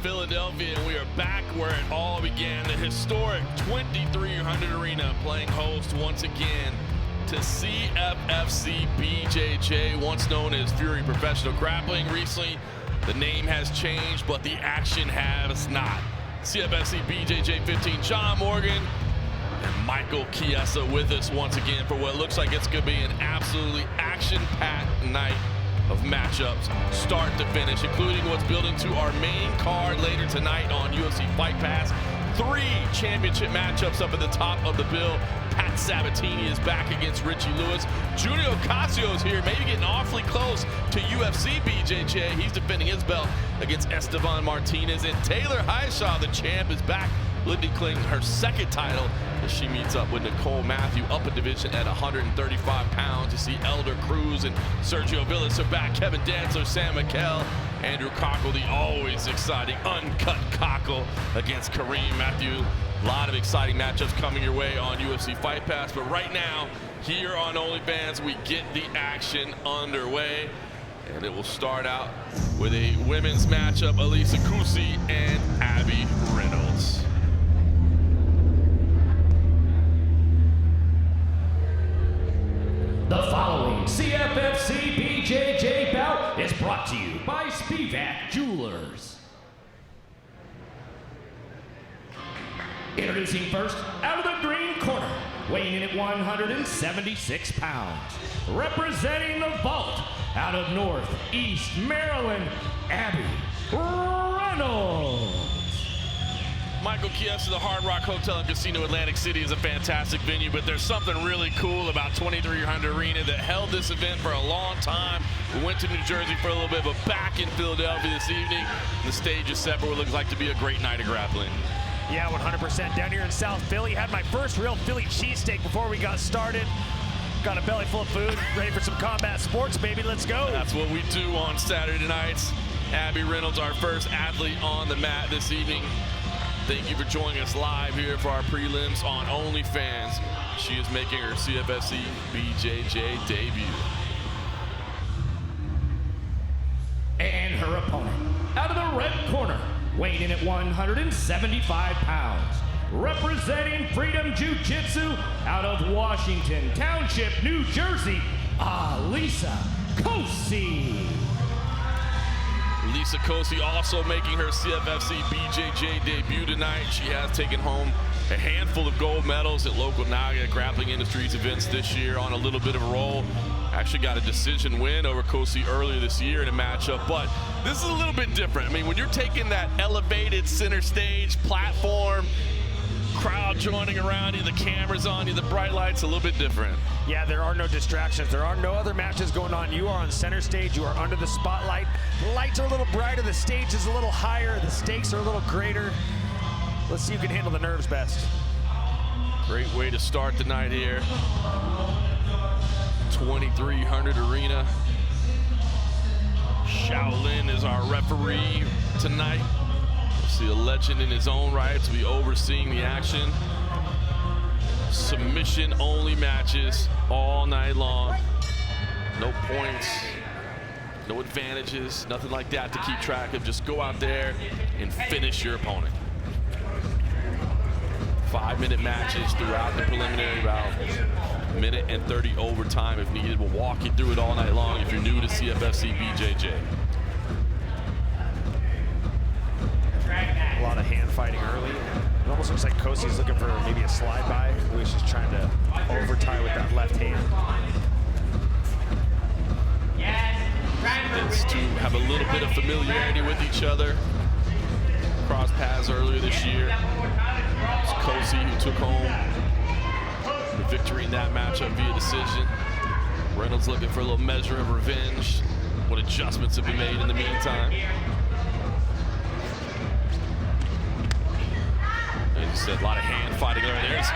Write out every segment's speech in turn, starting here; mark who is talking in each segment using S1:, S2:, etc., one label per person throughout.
S1: Philadelphia, and we are back where it all began. The historic 2300 Arena playing host once again to CFFC BJJ, once known as Fury Professional Grappling. Recently, the name has changed, but the action has not. CFFC BJJ 15, John Morgan and Michael Chiesa with us once again for what looks like it's going to be an absolutely action-packed night of matchups, start to finish, including what's building to our main card later tonight on UFC FIGHT PASS. 3 championship matchups up at the top of the bill. Pat Sabatini is back against Richie Lewis. Junior Ocasio is here, maybe getting awfully close to UFC BJJ. He's defending his belt against Esteban Martinez. And Taylor Highshaw, the champ, is back, lifting her second title as she meets up with Nicole Matthew up a division at 135 pounds. You see Elder Cruz and Sergio Villas are back. Kevin Dantzler, Sam McKell, Andrew Cockle, the always exciting uncut Cockle against Kareem Matthew. A lot of exciting matchups coming your way on UFC FIGHT PASS, but right now, here on OnlyFans, we get the action underway. And it will start out with a women's matchup, Alysa Couce and Abbey Reynolds.
S2: The following CFFC BJJ bout is brought to you by Spivak Jewelers. Introducing first, out of the green corner, weighing in at 176 pounds, representing the vault out of Northeast Maryland, Abbey Reynolds.
S1: Michael Chiesa, the Hard Rock Hotel and Casino Atlantic City is a fantastic venue, but there's something really cool about 2300 Arena that held this event for a long time. We went to New Jersey for a little bit, but back in Philadelphia this evening, the stage is set for what looks like to be a great night of grappling.
S3: Yeah, 100% down here in South Philly. Had my first real Philly cheesesteak before we got started. Got a belly full of food, ready for some combat sports, baby. Let's go.
S1: That's what we do on Saturday nights. Abbey Reynolds, our first athlete on the mat this evening. Thank you for joining us live here for our prelims on OnlyFans. She is making her CFFC BJJ debut.
S2: And her opponent, out of the red corner, weighing in at 175 pounds, representing Freedom Jiu-Jitsu out of Washington Township, New Jersey, Alysa Couce.
S1: Alysa Couce also making her CFFC BJJ debut tonight. She has taken home a handful of gold medals at local Naga Grappling Industries events this year on a little bit of a roll. Actually got a decision win over Couce earlier this year in a matchup, but this is a little bit different. I mean, when you're taking that elevated center stage platform, crowd joining around you, the cameras on you, the bright lights, a little bit different.
S3: Yeah, there are no distractions. There are no other matches going on. You are on center stage. You are under the spotlight. The lights are a little brighter. The stage is a little higher. The stakes are a little greater. Let's see who can handle the nerves best.
S1: Great way to start the night here. 2300 Arena. Shaolin is our referee tonight. See a legend in his own right to be overseeing the action. Submission only matches all night long. No points, no advantages, nothing like that to keep track of. Just go out there and finish your opponent. 5-minute matches throughout the preliminary round. Minute and 30 overtime if needed. We'll walk you through it all night long if you're new to CFFC BJJ.
S3: A lot of hand fighting early. It almost looks like Couce's looking for maybe a slide by. Louis is trying to over tie with that left hand.
S1: It's to have a little bit of familiarity with each other. Cross paths earlier this year. It's Couce who took home the victory in that matchup via decision. Reynolds looking for a little measure of revenge. What adjustments have been made in the meantime? As you said, a lot of hand fighting there. There's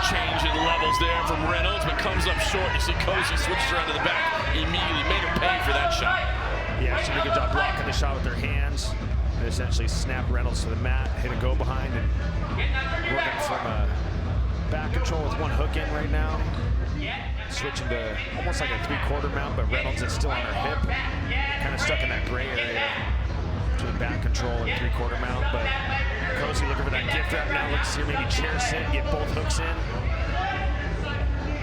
S1: change in levels there from Reynolds, but comes up short. You see Couce switches around to the back. Immediately made her pay for that shot.
S3: Yeah, she did a good job blocking the shot with her hands. And essentially snapped Reynolds to the mat, hit a go behind, and working from a back control with one hook in right now. Switching to almost like a 3/4 mount, but Reynolds is still on her hip. Kind of stuck in that gray area between back back control and three-quarter mount, but Couce looking for that gift wrap now. Looks here, maybe chair sit, get both hooks in.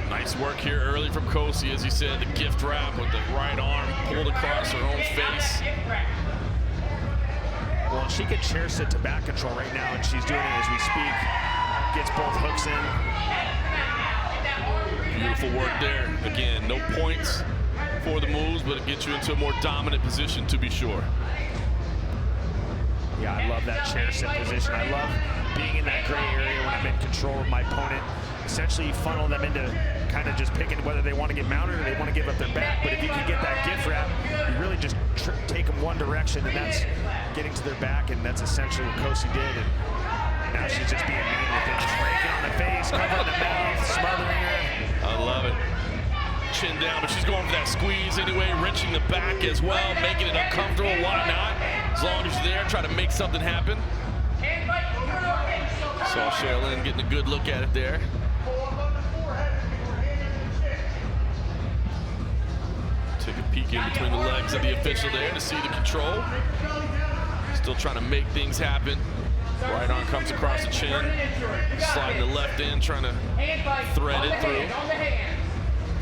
S1: Nice work here early from Couce, as he said, the gift wrap with the right arm pulled across her own face.
S3: Well, she could chair sit to back control right now, and she's doing it as we speak. Gets both hooks in.
S1: Beautiful work there. Again, no points for the moves, but it gets you into a more dominant position to be sure.
S3: Yeah, I love that chair sit position. I love being in that gray area when I'm in control of my opponent. Essentially funnel them into kind of just picking whether they want to get mounted or they want to give up their back. But if you can get that gift wrap, you really just take them one direction, and that's getting to their back, and that's essentially what Couce did. And now she's just being mean with it, just raking on the face, covering the mouth, smothering her.
S1: I love it. Chin down, but she's going for that squeeze anyway, wrenching the back as well, making it uncomfortable. Why not? As long as you're there, try to make something happen. Saw Sherilyn getting a good look at it there. Take a peek in between the legs of the official there to see the control. Still trying to make things happen. Right arm comes across the chin, sliding the left in, trying to thread it through.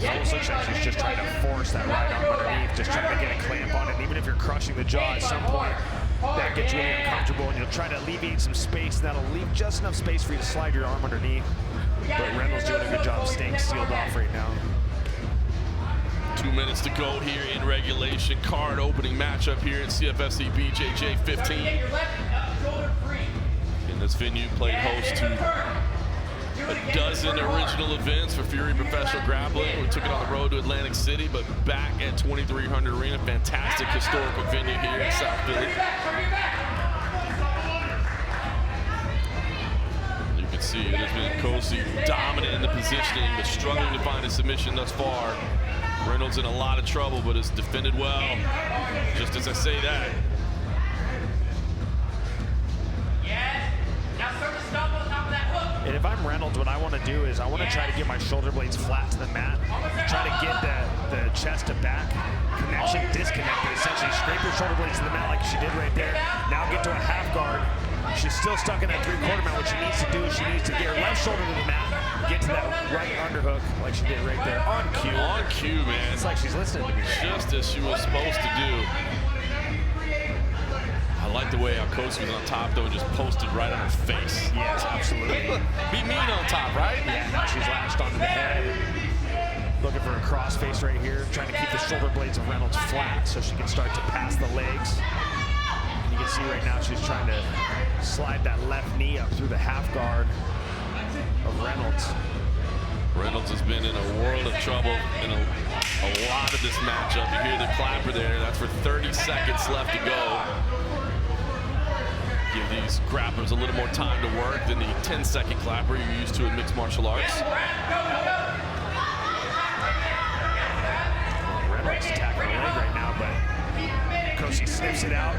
S3: It almost looks like she's just trying to force that right arm underneath, just trying to get a clamp on it. And even if you're crushing the jaw at some point, that gets really uncomfortable, and you'll try to alleviate some space. That'll leave just enough space for you to slide your arm underneath. But Reynolds doing a good job of staying sealed off right now.
S1: 2 minutes to go here in regulation. Card opening matchup here at CFFC BJJ 15. In this venue, played host to a dozen original events for Fury Professional Grappling. We took it on the road to Atlantic City, but back at 2300 Arena. Fantastic historical venue here in South Philly. You can see it has been Couce dominant in the positioning, but struggling to find a submission thus far. Reynolds in a lot of trouble, but has defended well, just as I say that.
S3: And if I'm Reynolds, what I want to do is I want to try to get my shoulder blades flat to the mat, try to get the chest to back connection disconnected, essentially scrape your shoulder blades to the mat like she did right there. Now get to a half guard. She's still stuck in that three-quarter mount. What she needs to do is she needs to get her left shoulder to the mat, get to that right underhook like she did right there. On cue.
S1: On cue, man.
S3: It's like she's listening to me.
S1: Just as she was supposed to do. I like the way how Couce was on top, though, and just posted right on her face.
S3: Yes, absolutely.
S1: Be mean on top, right?
S3: Yeah, now she's latched onto the head. Looking for a cross face right here, trying to keep the shoulder blades of Reynolds flat so she can start to pass the legs. And you can see right now she's trying to slide that left knee up through the half guard of Reynolds.
S1: Reynolds has been in a world of trouble in a lot of this matchup. You hear the clapper there. That's for 30 seconds left to go. Give these grapplers a little more time to work than the 10-second clapper you're used to in mixed martial arts.
S3: Reynolds attacking her leg right now, but Couce sniffs it out,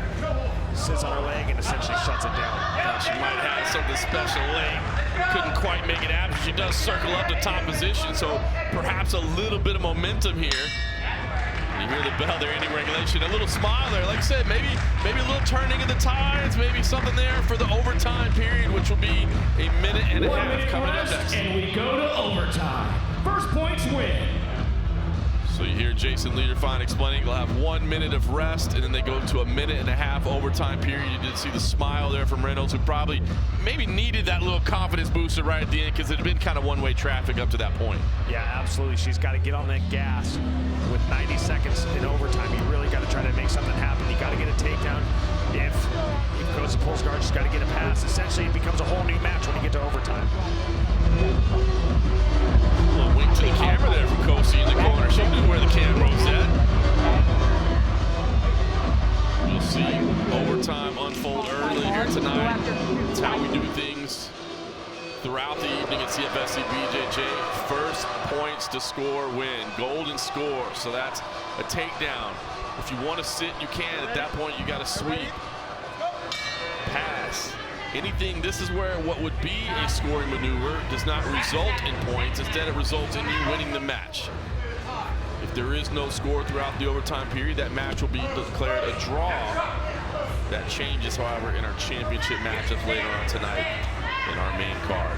S3: sits on her leg, and essentially shuts it down.
S1: She might have something special late. Couldn't quite make it happen. She does circle up the top position, so perhaps a little bit of momentum here. You hear the bell there, ending regulation. A little smile there. Like I said, maybe a little turning of the tides, maybe something there for the overtime period, which will be a minute and a half coming up next.
S2: And we go to overtime. First points win.
S1: So you hear Jason Liederfine explaining they'll have 1 minute of rest, and then they go to a minute and a half overtime period. You did see the smile there from Reynolds, who probably maybe needed that little confidence booster right at the end, because it had been kind of one-way traffic up to that point.
S3: Yeah, absolutely. She's got to get on that gas. With 90 seconds in overtime, you really got to try to make something happen. You got to get a takedown. If Couce pulls guard, she's got to get a pass. Essentially, it becomes a whole new match when you get to overtime.
S1: A little wink to the camera there from Couce in the corner. She knew where the camera was at. You'll see overtime unfold early here tonight. It's how we do things throughout the evening at CFFC BJJ. First points to score win. Golden score. So that's a takedown. If you want to sit, you can. At that point, you got to sweep. Pass. Anything, this is where what would be a scoring maneuver does not result in points. Instead, it results in you winning the match. If there is no score throughout the overtime period, that match will be declared a draw. That changes, however, in our championship matchup later on tonight in our main card.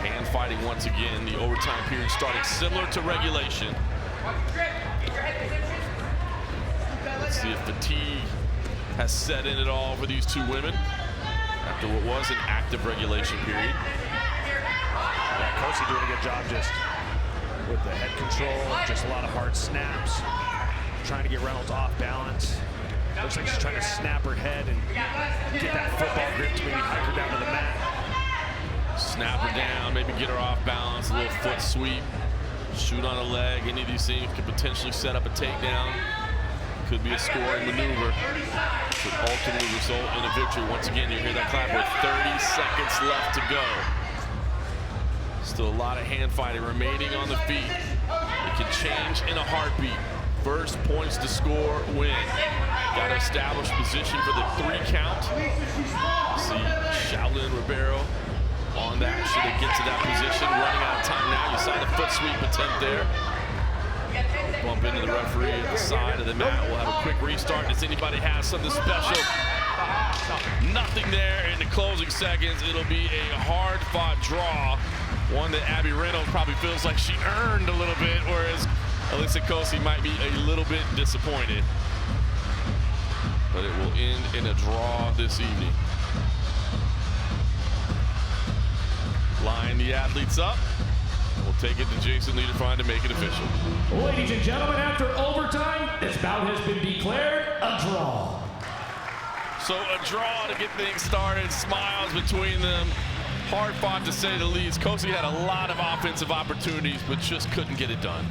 S1: Hand fighting once again, the overtime period starting similar to regulation. Let's see if fatigue has set in at all for these two women after what was an active regulation period.
S3: Yeah, Couce doing a good job just with the head control, just a lot of hard snaps, trying to get Reynolds off balance. Looks like she's trying to snap her head and get that football grip to maybe hike her down to the mat.
S1: Snap her down, maybe get her off balance, a little foot sweep, shoot on a leg. Any of these things could potentially set up a takedown. Could be a scoring maneuver. Could ultimately result in a victory. Once again, you hear that clap with 30 seconds left to go. Still a lot of hand fighting remaining on the feet. It can change in a heartbeat. First points to score, win. Got to establish position for the 3 count. See Shaolin Ribeiro on that. Should they get to that position? Running out of time now. You saw the foot sweep attempt there. Bump into the referee at the side of the mat. We'll have a quick restart. Does anybody have something special? Nothing there in the closing seconds. It'll be a hard-fought draw. One that Abbey Reynolds probably feels like she earned a little bit, whereas Alysa Couce might be a little bit disappointed. But it will end in a draw this evening. Line the athletes up. We'll take it to Jason Liederfine to make it official.
S2: Ladies and gentlemen, after overtime, this bout has been declared a draw.
S1: So a draw to get things started. Smiles between them. Hard fought to say the least. Couce had a lot of offensive opportunities, but just couldn't get it done.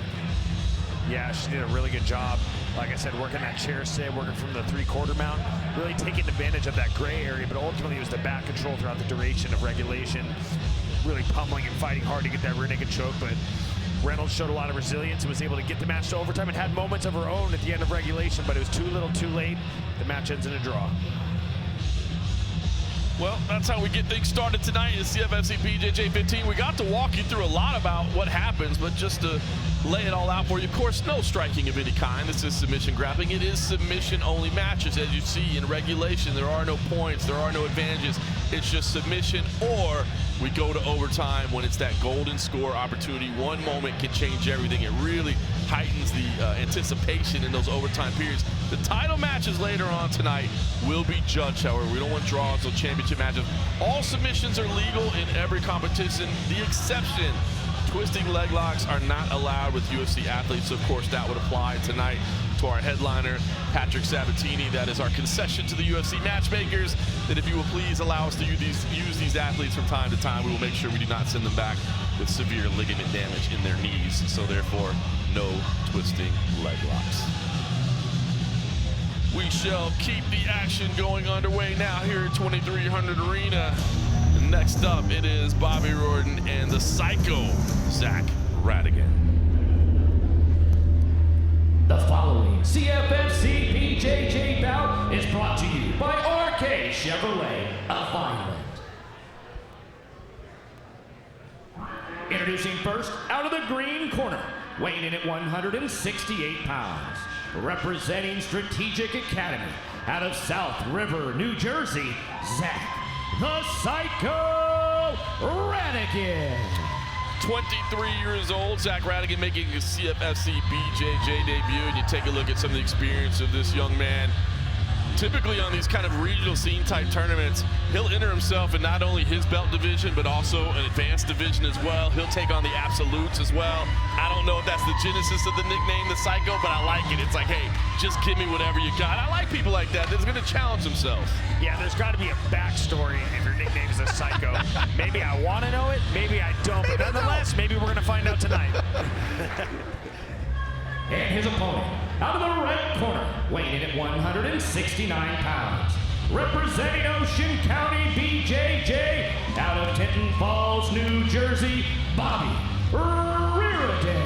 S3: Yeah, she did a really good job. Like I said, working that chair sit, working from the 3/4 mount, really taking advantage of that gray area, but ultimately it was the back control throughout the duration of regulation. Really pummeling and fighting hard to get that rear naked choke, but Reynolds showed a lot of resilience and was able to get the match to overtime and had moments of her own at the end of regulation, but it was too little too late. The match ends in a draw.
S1: Well, that's how we get things started tonight in CFFC BJJ 15. We got to walk you through a lot about what happens, but just to lay it all out for you, of course, no striking of any kind. This is submission grappling. It is submission-only matches. As you see in regulation, there are no points, there are no advantages. It's just submission, or we go to overtime when it's that golden score opportunity. One moment can change everything. It really heightens the anticipation in those overtime periods. The title matches later on tonight will be judged, however. We don't want draws or championship matches. All submissions are legal in every competition. The exception, twisting leg locks are not allowed with UFC athletes. So of course, that would apply tonight to our headliner, Patrick Sabatini. That is our concession to the UFC matchmakers, that if you will please allow us to use these athletes from time to time, we will make sure we do not send them back with severe ligament damage in their knees. So therefore, no twisting leg locks. We shall keep the action going underway now here at 2300 Arena. Next up, it is Bobby Riordan and the Psycho, Zach Rhatigan.
S2: The following CFFC BJJ bout is brought to you by RK Chevrolet of Vineland. Introducing first, out of the green corner, weighing in at 168 pounds, representing Strategic Academy out of South River, New Jersey, Zach the Psycho Rhatigan.
S1: 23 years old, Zach Rhatigan making his CFFC BJJ debut, and you take a look at some of the experience of this young man. Typically on these kind of regional scene type tournaments, he'll enter himself in not only his belt division, but also an advanced division as well. He'll take on the absolutes as well. I don't know if that's the genesis of the nickname, the Psycho, but I like it. It's like, hey, just give me whatever you got. I like people like that. That's gonna challenge themselves.
S3: Yeah, there's gotta be a backstory if your nickname is a Psycho. Maybe I wanna know it, maybe I don't, but nonetheless, maybe we're gonna find out tonight.
S2: And his opponent, out of the red corner, weighing in at 169 pounds, representing Ocean County BJJ, out of Tinton Falls, New Jersey, Bobby Riordan.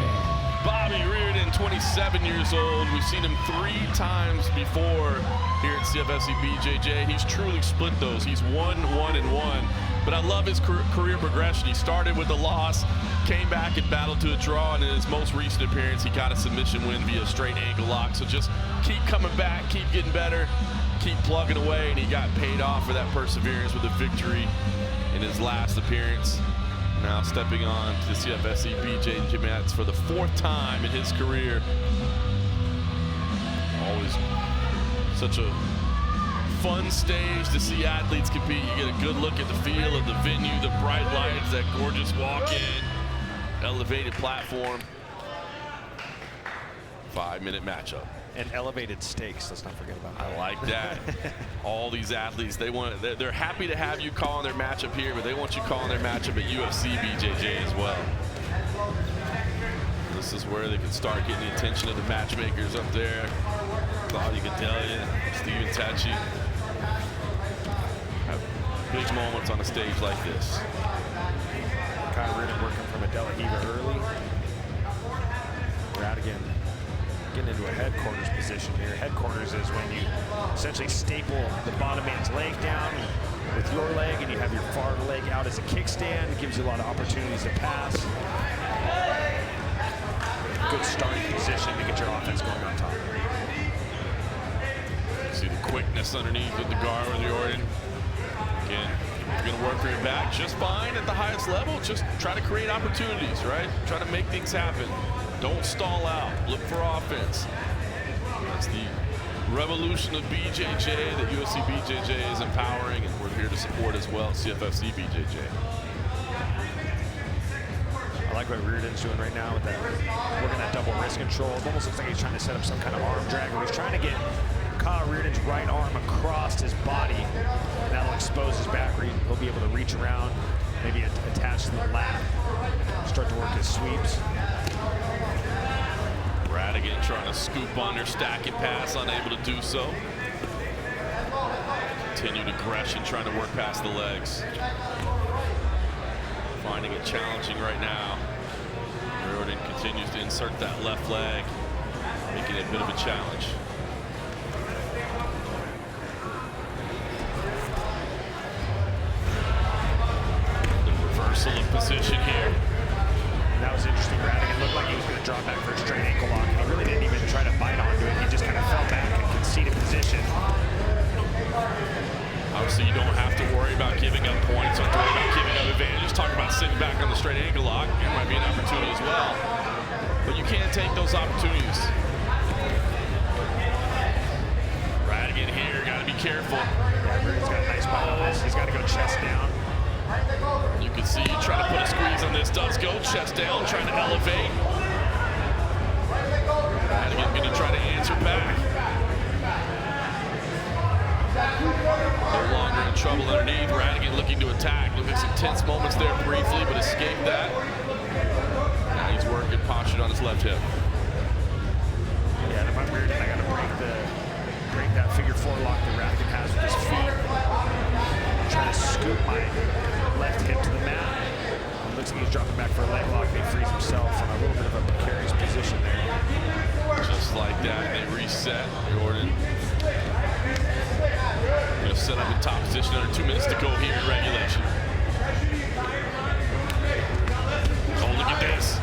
S1: Bobby Riordan, 27 years old. We've seen him 3 times before here at CFFC BJJ. He's truly split those. He's 1-1-1. But I love his career progression. He started with a loss, came back and battled to a draw, and in his most recent appearance, he got a submission win via straight ankle lock. So just keep coming back, keep getting better, keep plugging away, and he got paid off for that perseverance with a victory in his last appearance. Now stepping on to the CFFC BJJ mats for the 4th time in his career. Always such a fun stage to see athletes compete. You get a good look at the feel of the venue, the bright lights, that gorgeous walk-in, elevated platform. 5-minute matchup.
S3: And elevated stakes, let's not forget about that.
S1: I like that. All these athletes, they're happy to have you calling their matchup here, but they want you calling their matchup at UFC BJJ as well. This is where they can start getting the attention of the matchmakers up there. Claudia Gadelia, Steven Tachi. Have big moments on a stage like this.
S3: Riordan working from a De La Hiva early. Rhatigan getting into a headquarters position here. Headquarters is when you essentially staple the bottom man's leg down with your leg, and you have your far leg out as a kickstand. It gives you a lot of opportunities to pass. Good starting position to get your offense going on top.
S1: See the quickness underneath with the guard with Riordan. Again, you're going to work for your back just fine at the highest level. Just try to create opportunities, right? Try to make things happen. Don't stall out. Look for offense. That's the revolution of BJJ that UFC BJJ is empowering, and we're here to support as well, CFFC BJJ.
S3: I like what Riordan's doing right now with that, working that double wrist control. It almost looks like he's trying to set up some kind of arm drag, where he's trying to get Riordan's right arm across his body, and that'll expose his back, where he'll be able to reach around, maybe attach to the lat, start to work his sweeps.
S1: Rhatigan trying to scoop under, stack and pass, unable to do so. Continued aggression, trying to work past the legs. Finding it challenging right now. Riordan continues to insert that left leg, making it a bit of a challenge. The reversal of position here.
S3: And that was interesting. Rhatigan looked like he was going to drop back for a straight ankle lock, and he really didn't even try to bite onto it. He just kind of fell back and conceded position.
S1: Obviously, you don't have to worry about giving up points, don't have to worry about giving up advantages. Talk about sitting back on the straight ankle lock. There might be an opportunity as well, but you can't take those opportunities. Rhatigan here, got to be careful.
S3: Yeah, Riordan's got a nice bite on this. He's got to go chest down.
S1: You can see you trying to put a squeeze on this. Does go chest down, trying to elevate. Rhatigan going to try to answer back. No longer in trouble underneath. Rhatigan looking to attack. Look at some tense moments there briefly, but escaped that. Now he's working postured on his left hip.
S3: Yeah, and if I'm Riordan, I got to break that figure 4 lock that Rhatigan has with his feet. Trying to scoop my left hip to the mat. It looks like he's dropping back for a leg lock, and he frees himself from a little bit of a precarious position there.
S1: Just like that, they reset. Riordan going to set up in top position. Under 2 minutes to go here in regulation. Oh, look at this.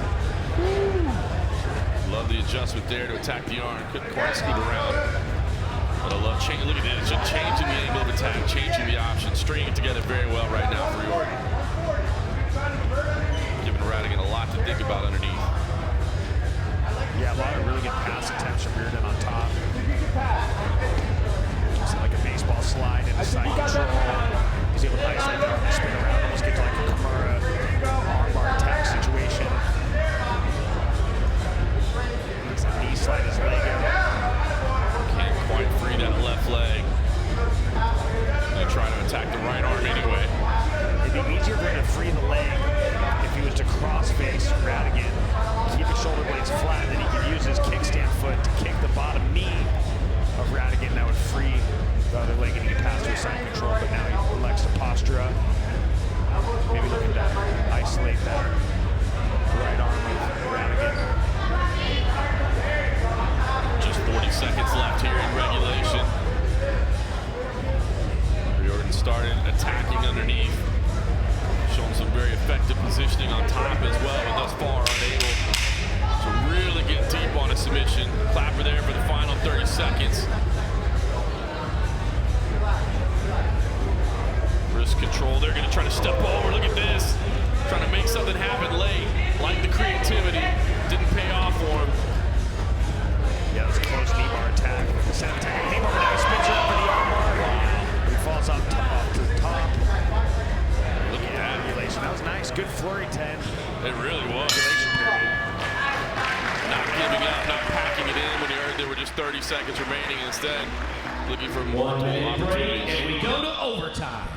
S1: Love the adjustment there to attack the arm. Couldn't quite scoot around. But I love changing. Look at this. Just changing the angle of attack, changing the options, stringing it together very well right now for Riordan. Giving Rhatigan a lot to think about underneath.
S3: Yeah, a lot of really good pass attempts from Riordan on top. Just like a baseball slide and side control. He's able to isolate the arm and spin around, almost get to like a Kimura armbar attack situation. Looks like knee slide his leg out.
S1: Can't quite free that left leg. Gonna try to attack the right arm anyway.
S3: It'd be easier for him to free the leg if he was to cross-face Rhatigan, keep his shoulder blades flat, then he could use his kickstand foot to kick the bottom knee of Rhatigan. That would free the other leg and he could pass to a side control, but now he elects to posture up. Maybe looking to isolate that right arm of Rhatigan.
S1: Just 40 seconds left here in regulation. Riordan started attacking underneath, showing some very effective positioning on top as well, but thus far unable to really get deep on a submission. Clapper there for the final 30 seconds. trying to step over. Look at this. Trying to make something happen late. Like the creativity. Didn't pay off for him.
S3: Yeah, that was a close knee bar attack. Knee bar now spins her up for the arm bar. Wow. He falls off to the top.
S1: Look at that.
S3: That was nice. Good flurry 10.
S1: It really was. Not giving up, not packing it in when he heard there were just 30 seconds remaining. Instead, looking for multiple opportunities.
S2: And we go to overtime.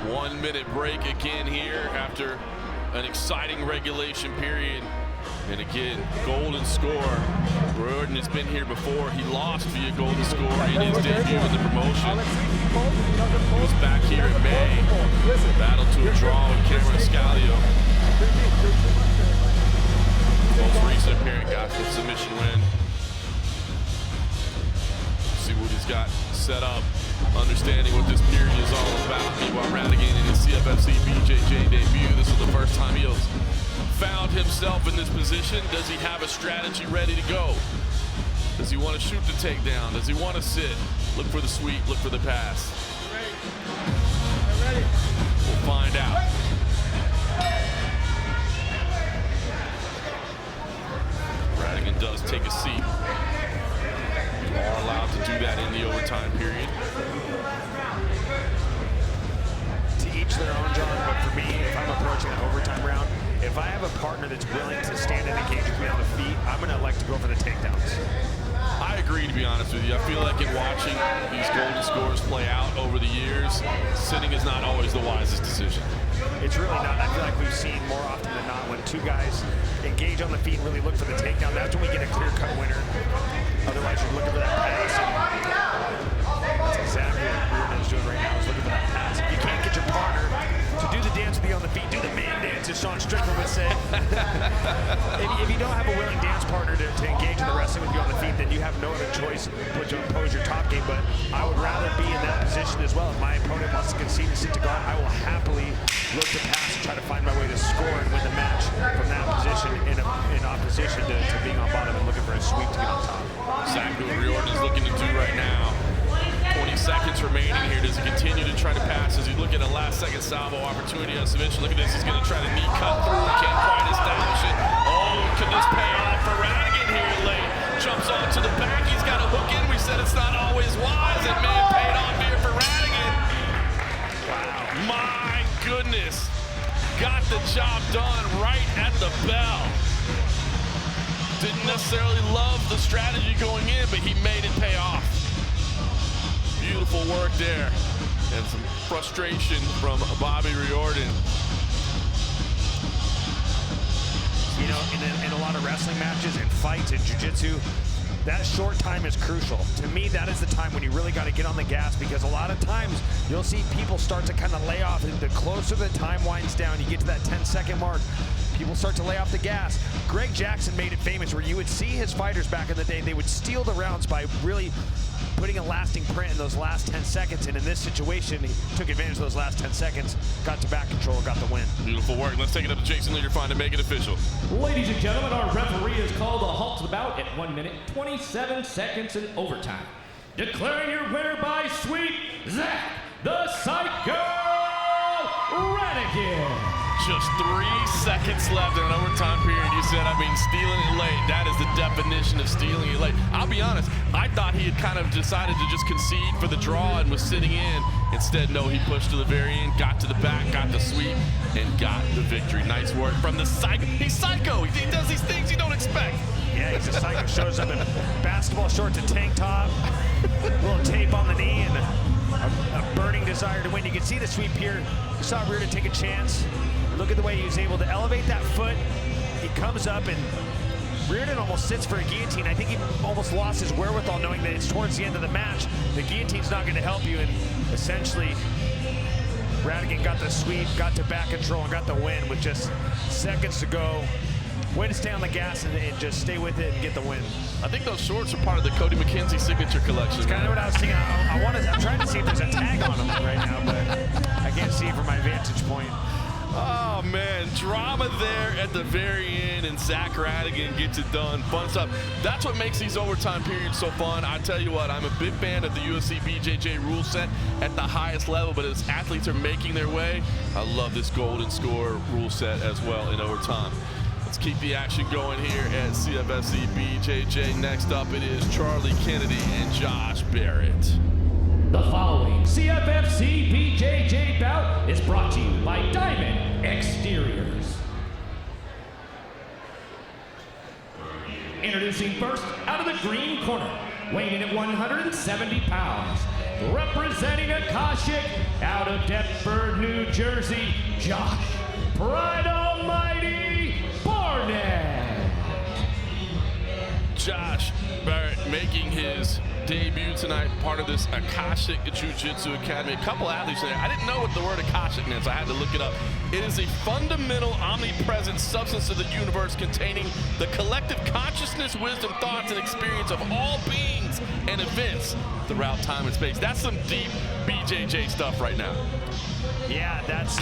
S1: 1 minute break again here after an exciting regulation period. And again, golden score. Riordan has been here before. He lost via golden score in his debut in the promotion. He was back here in May. Battled to a draw with Cameron Scalio. Most recent appearance, guys, with submission win. See what he's got set up. Understanding what this period is all about. Meanwhile, Rhatigan in his CFFC BJJ debut. This is the first time he's found himself in this position. Does he have a strategy ready to go? Does he want to shoot the takedown? Does he want to sit? Look for the sweep, look for the pass.
S4: Ready.
S1: We'll find out. Rhatigan does take a seat. You are allowed to do that in the overtime period.
S3: To each their own, John, but for me, if I'm approaching an overtime round, if I have a partner that's willing to stand and engage with me on the feet, I'm going to elect to go for the takedowns.
S1: I agree, to be honest with you. I feel like in watching these golden scores play out over the years, sitting is not always the wisest decision.
S3: It's really not. I feel like we've seen more often than not when two guys engage on the feet and really look for the takedown. That's when we get a clear-cut winner. Otherwise, you're looking for that pass. That's exactly what Riordan's doing right now, is looking for that pass. If you can't get your partner to do the dance with you on the feet, do the man dance, as Sean Strickland would say. if you don't have a willing dance partner to engage in the wrestling with you on the feet, then you have no other choice but to impose your top game. But I would rather be in that position as well. If my opponent wants to concede and sit to guard, I will happily look to pass and try to find my way to score and win the match from that position in opposition to being on bottom and looking for a sweep to get on top.
S1: Exactly what Riordan is looking to do right now. 20 seconds remaining here. Does he continue to try to pass as he look at a last-second salvo opportunity on submission? Look at this. He's going to try to knee cut through. Can't quite establish it. Oh, could this pay off for Rhatigan here late? Jumps onto the back. He's got a hook in. We said it's not always wise. It may have paid off here for Rhatigan. Wow. My goodness. Got the job done right at the bell. Didn't necessarily love the strategy going in, but he made it pay off. Beautiful work there. And some frustration from Bobby Riordan.
S3: You know, in a lot of wrestling matches and fights and jiu-jitsu, that short time is crucial. To me, that is the time when you really got to get on the gas, because a lot of times you'll see people start to kind of lay off. And the closer the time winds down, you get to that 10-second mark, people start to lay off the gas. Greg Jackson made it famous where you would see his fighters back in the day, they would steal the rounds by really putting a lasting print in those last 10 seconds. And in this situation, he took advantage of those last 10 seconds, got to back control, got the win.
S1: Beautiful work. Let's take it up to Jason Leaderfine to make it official.
S2: Ladies and gentlemen, our referee has called a halt to the bout at 1 minute, 27 seconds in overtime. Declaring your winner by sweep, Zach the Psycho Rhatigan.
S1: Just 3 seconds left in an overtime period. You said, I mean, stealing it late. That is the definition of stealing it late. I'll be honest, I thought he had kind of decided to just concede for the draw and was sitting in. Instead, no, he pushed to the very end, got to the back, got the sweep, and got the victory. Nice work from the Psycho. He's Psycho. He does these things you don't expect.
S3: Yeah, he's a Psycho. Shows up in basketball shorts and tank top, a little tape on the knee, and a burning desire to win. You can see the sweep here. You saw Riordan take a chance. Look at the way he was able to elevate that foot. He comes up and Riordan almost sits for a guillotine. I think he almost lost his wherewithal knowing that it's towards the end of the match. The guillotine's not going to help you, and essentially Rhatigan got the sweep, got to back control, and got the win with just seconds to go. Way to stay on the gas and just stay with it and get the win.
S1: I think those shorts are part of the Cody McKenzie signature collection.
S3: That's kind of what I was thinking. I'm trying to see if there's a tag on them right now, but I can't see it from my vantage point.
S1: Oh man, drama there at the very end, and Rhatigan gets it done. Fun stuff. That's what makes these overtime periods so fun. I tell you what, I'm a big fan of the UFC BJJ rule set at the highest level, but as athletes are making their way, I love this golden score rule set as well in overtime. Let's keep the action going here at CFFC BJJ. Next up, it is Charlie Kennedy and Josh Barrett.
S2: The following CFFC BJJ bout is brought to you by Diamond Exteriors. Introducing first, out of the green corner, weighing in at 170 pounds, representing Akashic, out of Deptford, New Jersey, Josh Pride Almighty Barnett.
S1: Josh Barrett making his debut tonight, part of this Akashic Jiu-Jitsu Academy. A couple athletes in there. I didn't know what the word Akashic meant, so I had to look it up. It is a fundamental, omnipresent substance of the universe containing the collective consciousness, wisdom, thoughts, and experience of all beings and events throughout time and space. That's some deep BJJ stuff right now.
S3: Yeah, that's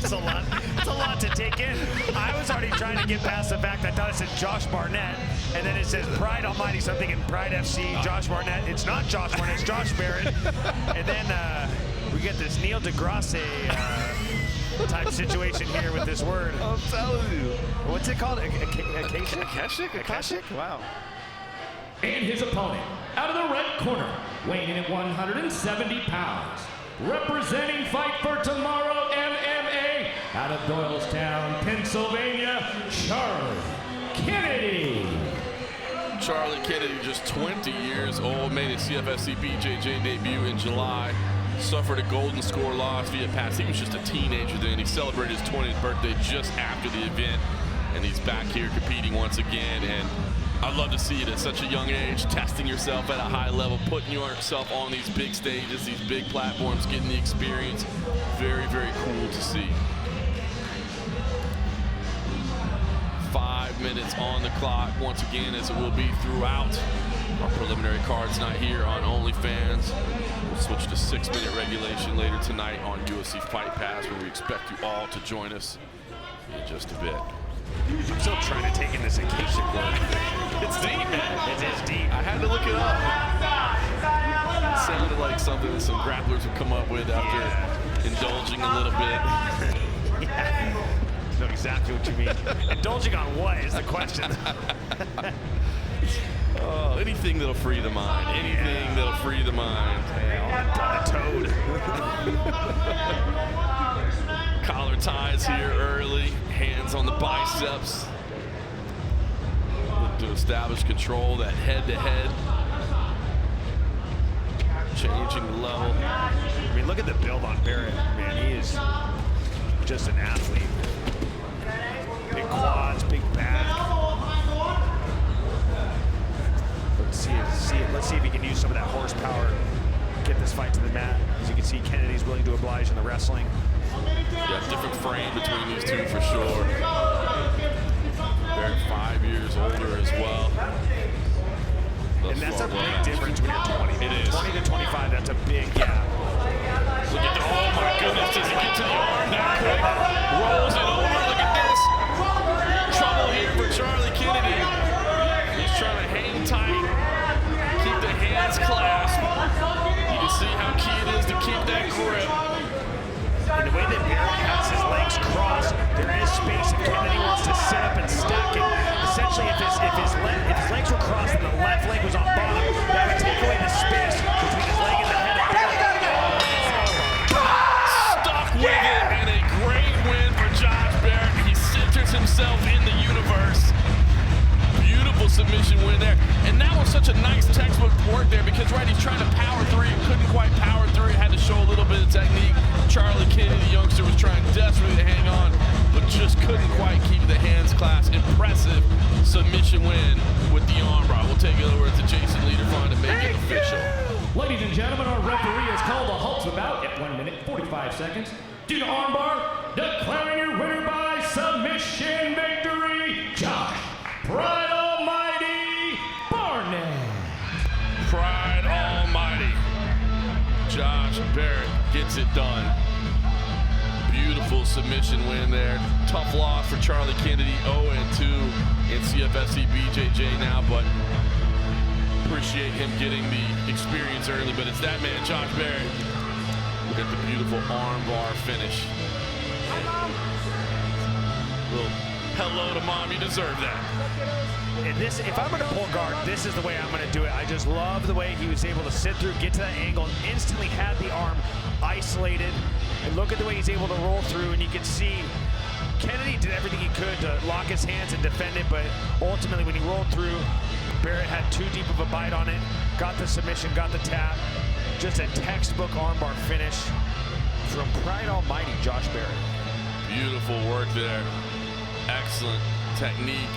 S3: it's a lot. It's a lot to take in. I was already trying to get past the fact I thought it said Josh Barnett, and then it says Pride Almighty, so I'm thinking Pride FC, Josh Barnett. It's not Josh Barnett, it's Josh Barrett. And then we get this Neil deGrasse type situation here with this word.
S1: I'm telling you.
S3: What's it called? Akashic?
S1: Akashic?
S3: Wow.
S2: And his opponent, out of the red corner, weighing in at 170 pounds, representing Fight for Tomorrow MMA, out of Doylestown, Pennsylvania, Charlie Kennedy.
S1: Charlie Kennedy, just 20 years old, made his CFFC BJJ debut in July. Suffered a golden score loss via pass. He was just a teenager then. He celebrated his 20th birthday just after the event, and he's back here competing once again. And I love to see it at such a young age, testing yourself at a high level, putting yourself on these big stages, these big platforms, getting the experience. Very, very cool to see. 5 minutes on the clock, once again, as it will be throughout our preliminary card tonight here on OnlyFans. We'll switch to 6-minute regulation later tonight on UFC Fight Pass, where we expect you all to join us in just a bit.
S3: I'm still trying to take in this Akashic word.
S1: It's deep, man.
S3: It is deep.
S1: I had to look it up. It sounded like something that some grapplers would come up with after indulging a little bit.
S3: Yeah. I know exactly what you mean. Indulging on what is the question?
S1: Oh, anything that'll free the mind. Anything that'll free the mind.
S3: Yeah, on a toad.
S1: Collar ties here early. Hands on the biceps. Look to establish control, that head-to-head. Changing the level.
S3: I mean, look at the build on Barrett. Man, he is just an athlete. Big quads, big back. Let's see if he can use some of that horsepower, get this fight to the mat. As you can see, Kennedy's willing to oblige in the wrestling.
S1: Yeah, different frame between these two for sure. Barrett 5 years older as well.
S3: And that's a big difference when you're 20.
S1: It is.
S3: 20 to 25, that's a big gap.
S1: Look at the, oh my goodness, does he get to the arm that quick? Rolls it over, look at this. Trouble here for Charlie Kennedy. He's trying to hang tight, keep the hands clasped. You can see how key it is to keep that grip.
S3: And the way that Barrett has his legs crossed, there is space if Kennedy wants to sit up and stack it. Essentially, if his legs were crossed and the left leg was on bottom, that would take away the space between his leg and the head of Barrett.
S1: Stuck with it, and a great win for Josh Barrett. He centers himself in the universe. Beautiful submission win there. And that was such a nice textbook work there because, right, he's trying to power through, couldn't quite power through, had to show a little bit of technique. Charlie Kennedy, the youngster, was trying desperately to hang on, but just couldn't quite keep the hands clasped. Impressive submission win with the armbar. We'll take it over to Jason Liederfine to make it official.
S2: Ladies and gentlemen, our referee has called a halt to the bout at 1 minute 45 seconds. Due to armbar, declaring your winner by submission victory, Josh Pride Almighty Barnett.
S1: Pride Almighty. Josh Barrett gets it done. Beautiful. Beautiful submission win there. Tough loss for Charlie Kennedy, 0-2 in CFFC BJJ now, but appreciate him getting the experience early. But it's that man, Josh Barrett. Look at the beautiful arm bar finish.
S3: Hi, Mom.
S1: Little hello to Mom, you deserve that.
S3: And this, if I'm going to pull guard, this is the way I'm going to do it. I just love the way he was able to sit through, get to that angle, and instantly had the arm isolated. And look at the way he's able to roll through, and you can see Kennedy did everything he could to lock his hands and defend it, but ultimately when he rolled through, Barrett had too deep of a bite on it, got the submission, got the tap. Just a textbook armbar finish from Pride Almighty, Josh Barrett.
S1: Beautiful work there. Excellent technique.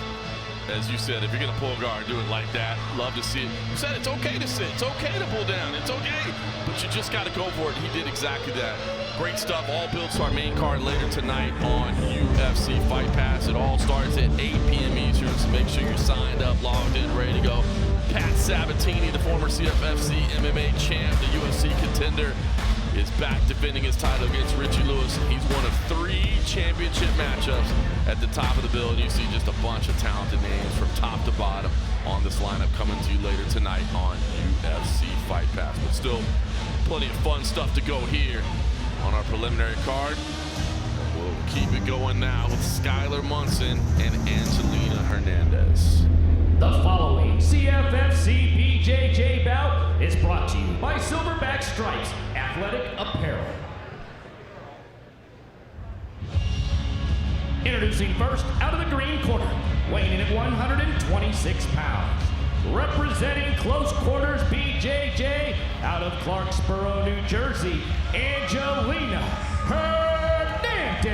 S1: As you said, if you're gonna pull guard, do it like that. Love to see it. You said it's okay to sit, it's okay to pull down, it's okay, but you just gotta go for it. He did exactly that. Great stuff, all built to our main card later tonight on UFC Fight Pass. It all starts at 8 p.m. Eastern, so make sure you're signed up, logged in, ready to go. Pat Sabatini, the former CFFC MMA champ, the UFC contender, is back defending his title against Richie Lewis. He's one of 3 championship matchups at the top of the bill. And you see just a bunch of talented names from top to bottom on this lineup coming to you later tonight on UFC Fight Pass. But still, plenty of fun stuff to go here on our preliminary card. We'll keep it going now with Skyler Munson and Angelina Hernandez.
S2: The following CFFC BJJ bout is brought to you by Silverback Stripes Athletic Apparel. Introducing first, out of the green corner, weighing in at 126 pounds. Representing close quarters BJJ, out of Clarksboro, New Jersey, Angelina Hernandez.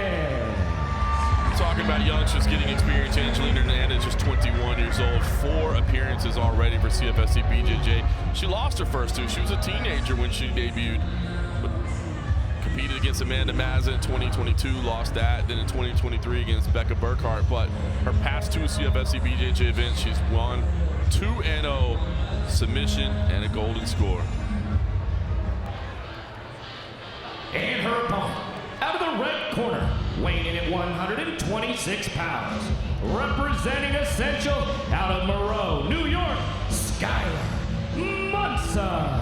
S1: Talking about youngsters getting experience, Angelina Hernandez, just 21 years old, 4 appearances already for CFFC BJJ. She lost her first 2. She was a teenager when she debuted, but competed against Amanda Mazza in 2022, lost that. Then in 2023 against Becca Burkhart. But her past 2 CFFC BJJ events, she's won 2-0, submission, and a golden score.
S2: And her opponent, out of the red corner, weighing in at 126 pounds, representing Essential, out of Moreau, New York, Skyler Munson.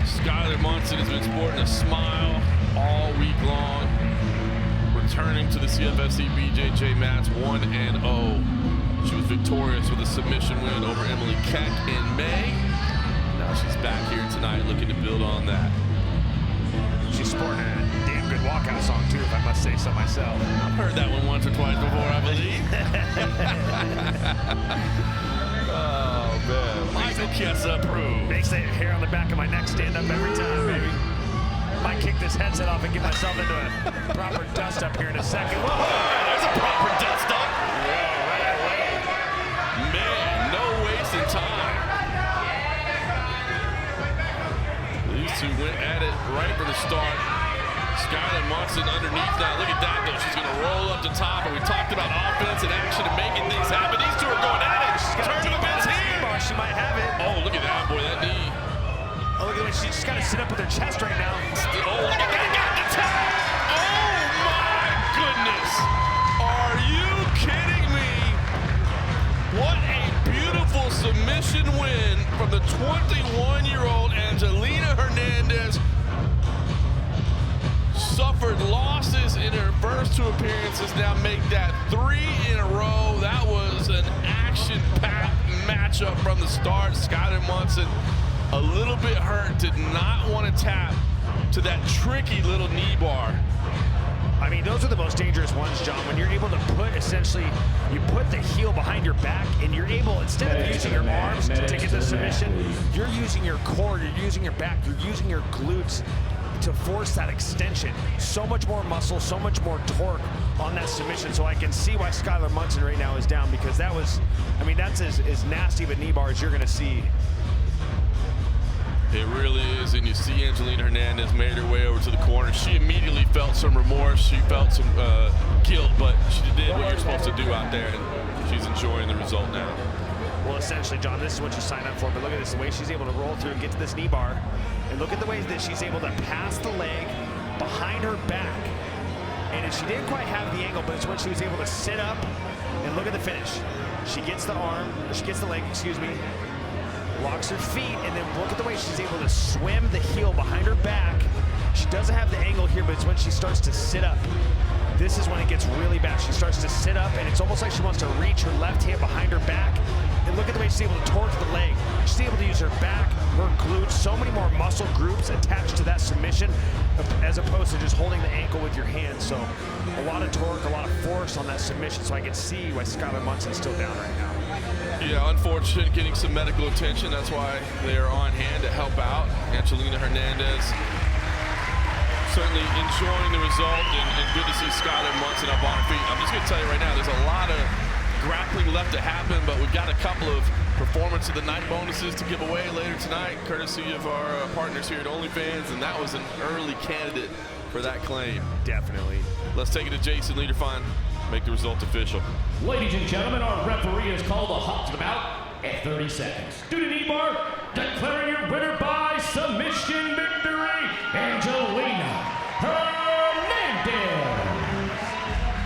S1: Skyler Munson has been sporting a smile all week long, returning to the CFFC BJJ mats 1-0. She was victorious with a submission win over Emily Keck in May. Now she's back here tonight looking to build on that.
S3: She's sporting a damn good walkout song too, if I must say so myself.
S1: I've heard that one once or twice before, I believe. Oh man, Michael Chiesa approved.
S3: Makes the hair on the back of my neck stand up every time, baby. Might kick this headset off and get myself into a proper dust up here in a second. Whoa,
S1: there's a proper dust up.
S3: Yeah, right away.
S1: Man, no wasting time. These two went at it right from the start. Skyler Munson underneath now. Look at that, though. She's going to roll up the top. And we talked about offense and action and making things happen. These two are going at it. Tournament's here.
S3: She might have it.
S1: Oh, look at that, boy. That knee.
S3: Oh, look at the way she's got to sit up with her chest right now.
S1: Oh, look at that. Got the tap. Oh, my goodness. Are you kidding me? What a beautiful submission win from the 21-year-old Angelina Hernandez. Suffered losses in her first 2 appearances, now make that 3 in a row. That was an action-packed matchup from the start. Skyler Munson, a little bit hurt, did not want to tap to that tricky little knee bar.
S3: I mean, those are the most dangerous ones, John, when you're able to put, essentially, you put the heel behind your back and you're able, instead of using your arms to get the submission, you're using your core, you're using your back, you're using your glutes to force that extension. So much more muscle, so much more torque on that submission. So I can see why Skyler Munson right now is down, because that was, I mean, that's as nasty of a knee bar as you're gonna see.
S1: It really is, and you see Angelina Hernandez made her way over to the corner. She immediately felt some remorse, she felt some guilt, but she did what you're supposed to do out there, and she's enjoying the result now.
S3: Well, essentially, John, this is what you signed up for, but look at this, the way she's able to roll through and get to this knee bar, and look at the ways that she's able to pass the leg behind her back And she didn't quite have the angle, but it's when she was able to sit up and look at the finish. She gets the arm, or she gets the leg, excuse me, locks her feet, and then look at the way she's able to swim the heel behind her back. She doesn't have the angle here, but it's when she starts to sit up. This is when it gets really bad. She starts to sit up, and it's almost like she wants to reach her left hand behind her back. And look at the way she's able to torque the leg. She's able to use her back, her glutes, so many more muscle groups attached to that submission as opposed to just holding the ankle with your hands. So a lot of torque, a lot of force on that submission. So I can see why Skyler Munson's still down right now.
S1: Yeah, unfortunate, getting some medical attention. That's why they are on hand to help out. Angelina Hernandez certainly enjoying the result, and good to see Skyler Munson up on her feet. I'm just going to tell you right now, there's a lot of grappling left to happen, but we've got a couple of performance of the night bonuses to give away later tonight, courtesy of our partners here at OnlyFans, and that was an early candidate for that claim.
S3: Definitely.
S1: Let's take it to Jason Liederfein, make the result official.
S2: Ladies and gentlemen, our referee has called a halt to the bout at 30 seconds. Due to knee bar, declaring your winner by submission victory, Angelina Hernandez.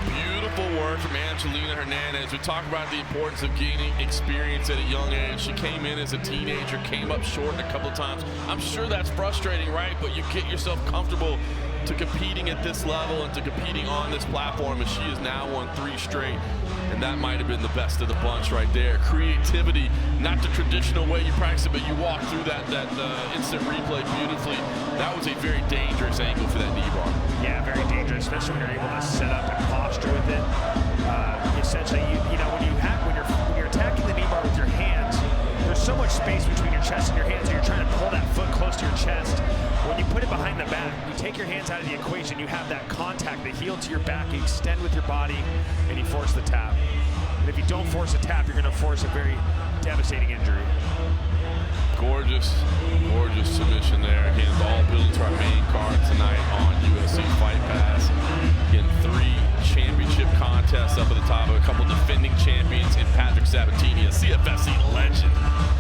S1: Beautiful work from Angelina Hernandez. We talk about the importance of gaining experience at a young age. She came in as a teenager, came up short a couple of times. I'm sure that's frustrating, right? But you get yourself comfortable to competing at this level and to competing on this platform, and she has now won 3 straight. And that might have been the best of the bunch right there. Creativity, not the traditional way you practice it, but you walk through that instant replay beautifully. That was a very dangerous angle for that knee bar.
S3: Yeah, very dangerous, especially when you're able to set up and posture with it. Essentially, you know, when you're attacking the knee bar with your hands, there's so much space between your chest and your hands, and you're trying to pull that foot close to your chest. When you put it behind the back, you take your hands out of the equation, you have that contact, the heel to your back, you extend with your body, and you force the tap. And if you don't force a tap, you're going to force a very devastating injury.
S1: Gorgeous, gorgeous submission there. Again, all building to our main card tonight on UFC Fight Pass. Again, 3 championship contests up at the top of a couple defending champions in Patrick Sabatini, a CFFC legend,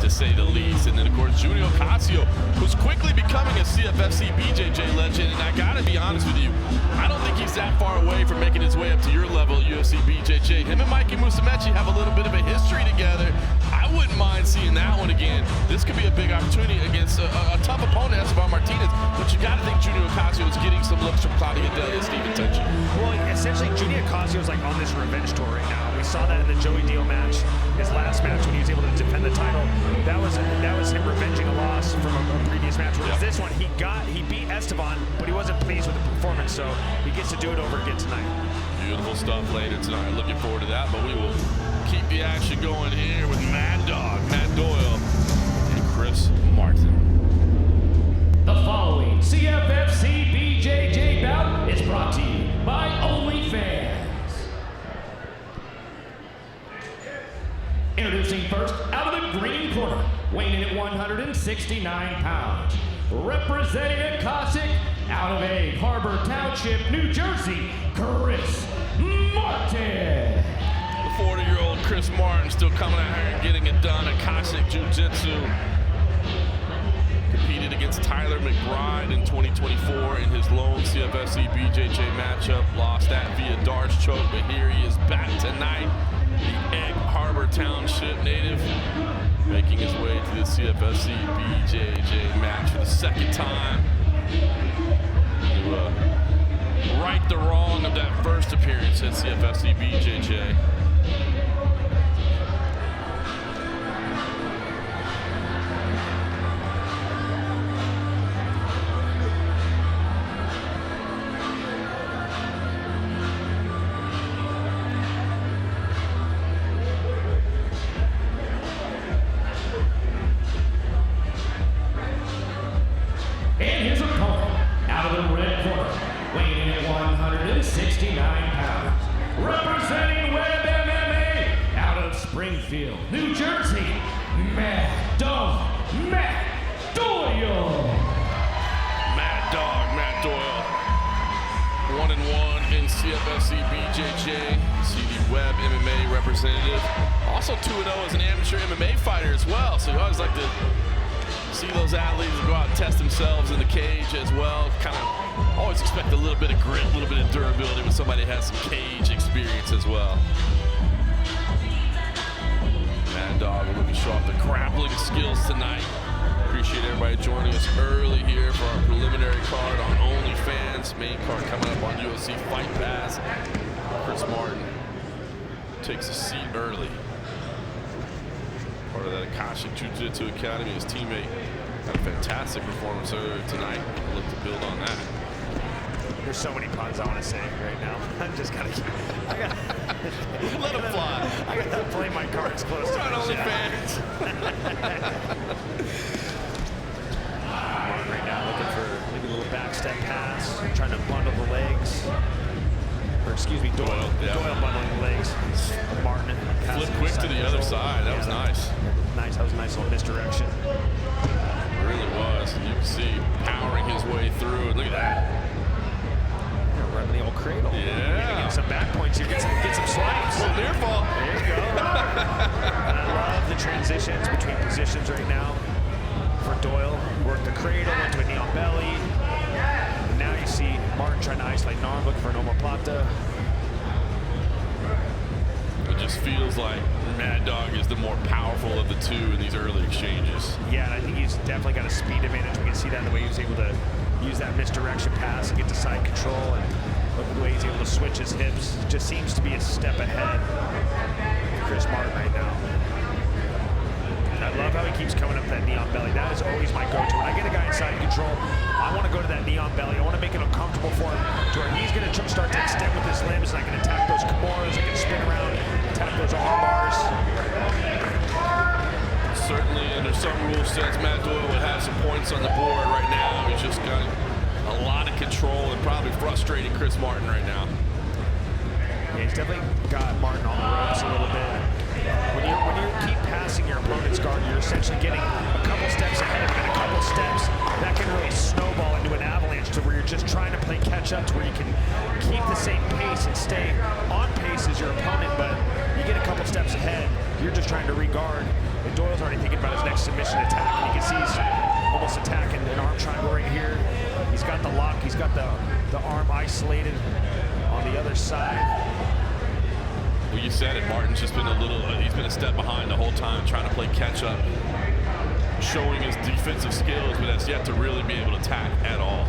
S1: to say the least. And then, of course, Digiacomo, who's quickly becoming a CFFC BJJ legend. And I gotta be honest with you, I don't think he's that far away from making his way up to your level at UFC BJJ. Him and Mikey Musumeci have a little bit of a history together. I wouldn't mind seeing that one again. This could be a big opportunity against a tough opponent, Esteban Martinez. But you gotta think Digiacomo is getting some looks from Claudia Deli and Steven Tucci.
S3: Well, essentially, Digiacomo is like on this revenge tour right now. We saw that in the Joey Deal match, his last match when he was able to defend the title. That was him revenging a loss from a previous match. Whereas this one, he beat Esteban, but he wasn't pleased with the performance, so he gets to do it over again tonight.
S1: Beautiful stuff later tonight. Looking forward to that, but we will keep the action going here with Mad Dog, Matt Doyle, and Chris Martin.
S2: The following CFFC BJJ bout is brought to you by OnlyFans. Introducing first, out of the green corner, weighing in at 169 pounds, representing a Cossack out of Egg Harbor Township, New Jersey, Chris Martin.
S1: The 40-year-old Chris Martin still coming out here and getting it done at Cossack Jiu-Jitsu. Competed against Tyler McBride in 2024 in his lone CFFC BJJ matchup. Lost that via Darce choke, but here he is back tonight. The Egg Harbor Township native making his way to the CFFC BJJ match for the second time to right the wrong of that first appearance at CFFC BJJ.
S2: And his opponent, out of the red corner, weighing in at 169 pounds, representing Web MMA, out of Springfield, New Jersey, Mad Dog, Matt Doyle.
S1: Mad Dog, Matt Doyle. 1-1 in CFFC BJJ. See the Web MMA representative. Also 2-0 as an amateur MMA fighter as well. So you always like to see those athletes go out and test themselves in the cage as well. Kind of always always expect a little bit of grit, a little bit of durability when somebody has some cage experience as well. Mad Dog looking to show off the grappling skills tonight. Appreciate everybody joining us early here for our preliminary card on OnlyFans. Main card coming up on UFC Fight Pass. Chris Martin takes a seat early. Part of that Akashic Jiu-Jitsu Academy. His teammate had a fantastic performance earlier tonight. We'll look to build on that.
S3: There's so many puns I want to say right now. I'm just gotta let them fly. I gotta play my cards close to my chest. Right now, looking for maybe a little backstep pass, trying to bundle the legs. Or excuse me, Doyle. Yeah. Doyle bundling the legs. Martin
S1: flipped quick to the other side. That was nice.
S3: Nice. That was a nice little misdirection.
S1: It really was. And you can see powering his way through. And look at that.
S3: Running the old cradle.
S1: Yeah.
S3: Get some back points here. Get some swipes.
S1: Well, near fall.
S3: There you go. And I love the transitions between positions right now. For Doyle, worked the cradle, went to a knee on belly. And now you see Martin trying to isolate an arm, looking for an omoplata.
S1: It just feels like Mad Dog is the more powerful of the two in these early exchanges.
S3: Yeah, and I think he's definitely got a speed advantage. We can see that in the way he was able to use that misdirection pass and get to side control, and look at the way he's able to switch his hips. Just seems to be a step ahead of Chris Martin right now. I love how he keeps coming up that knee on belly. That is always my go-to. When I get a guy inside control, I want to go to that knee on belly. I want to make it uncomfortable for him to where he's going to start to extend with his limbs, and I can attack those kimuras, I can spin around, attack those arm bars.
S1: Certainly, under some rule sets, Matt Doyle would have some points on the board right now. He's just got a lot of control and probably frustrating Chris Martin right now.
S3: Yeah, he's definitely got Martin on the ropes a little bit. When you keep passing your opponent's guard, you're essentially getting a couple steps ahead of him, and a couple steps that can really snowball into an avalanche to where you're just trying to play catch up, to where you can keep the same pace and stay on pace as your opponent, but you get a couple steps ahead, you're just trying to re-guard, and Doyle's already thinking about his next submission attack, and you can see he's almost attacking an arm triangle right here. He's got the lock, he's got the arm isolated on the other side.
S1: Well, you said it, Martin's just been he's been a step behind the whole time, trying to play catch up, showing his defensive skills, but has yet to really be able to attack at all.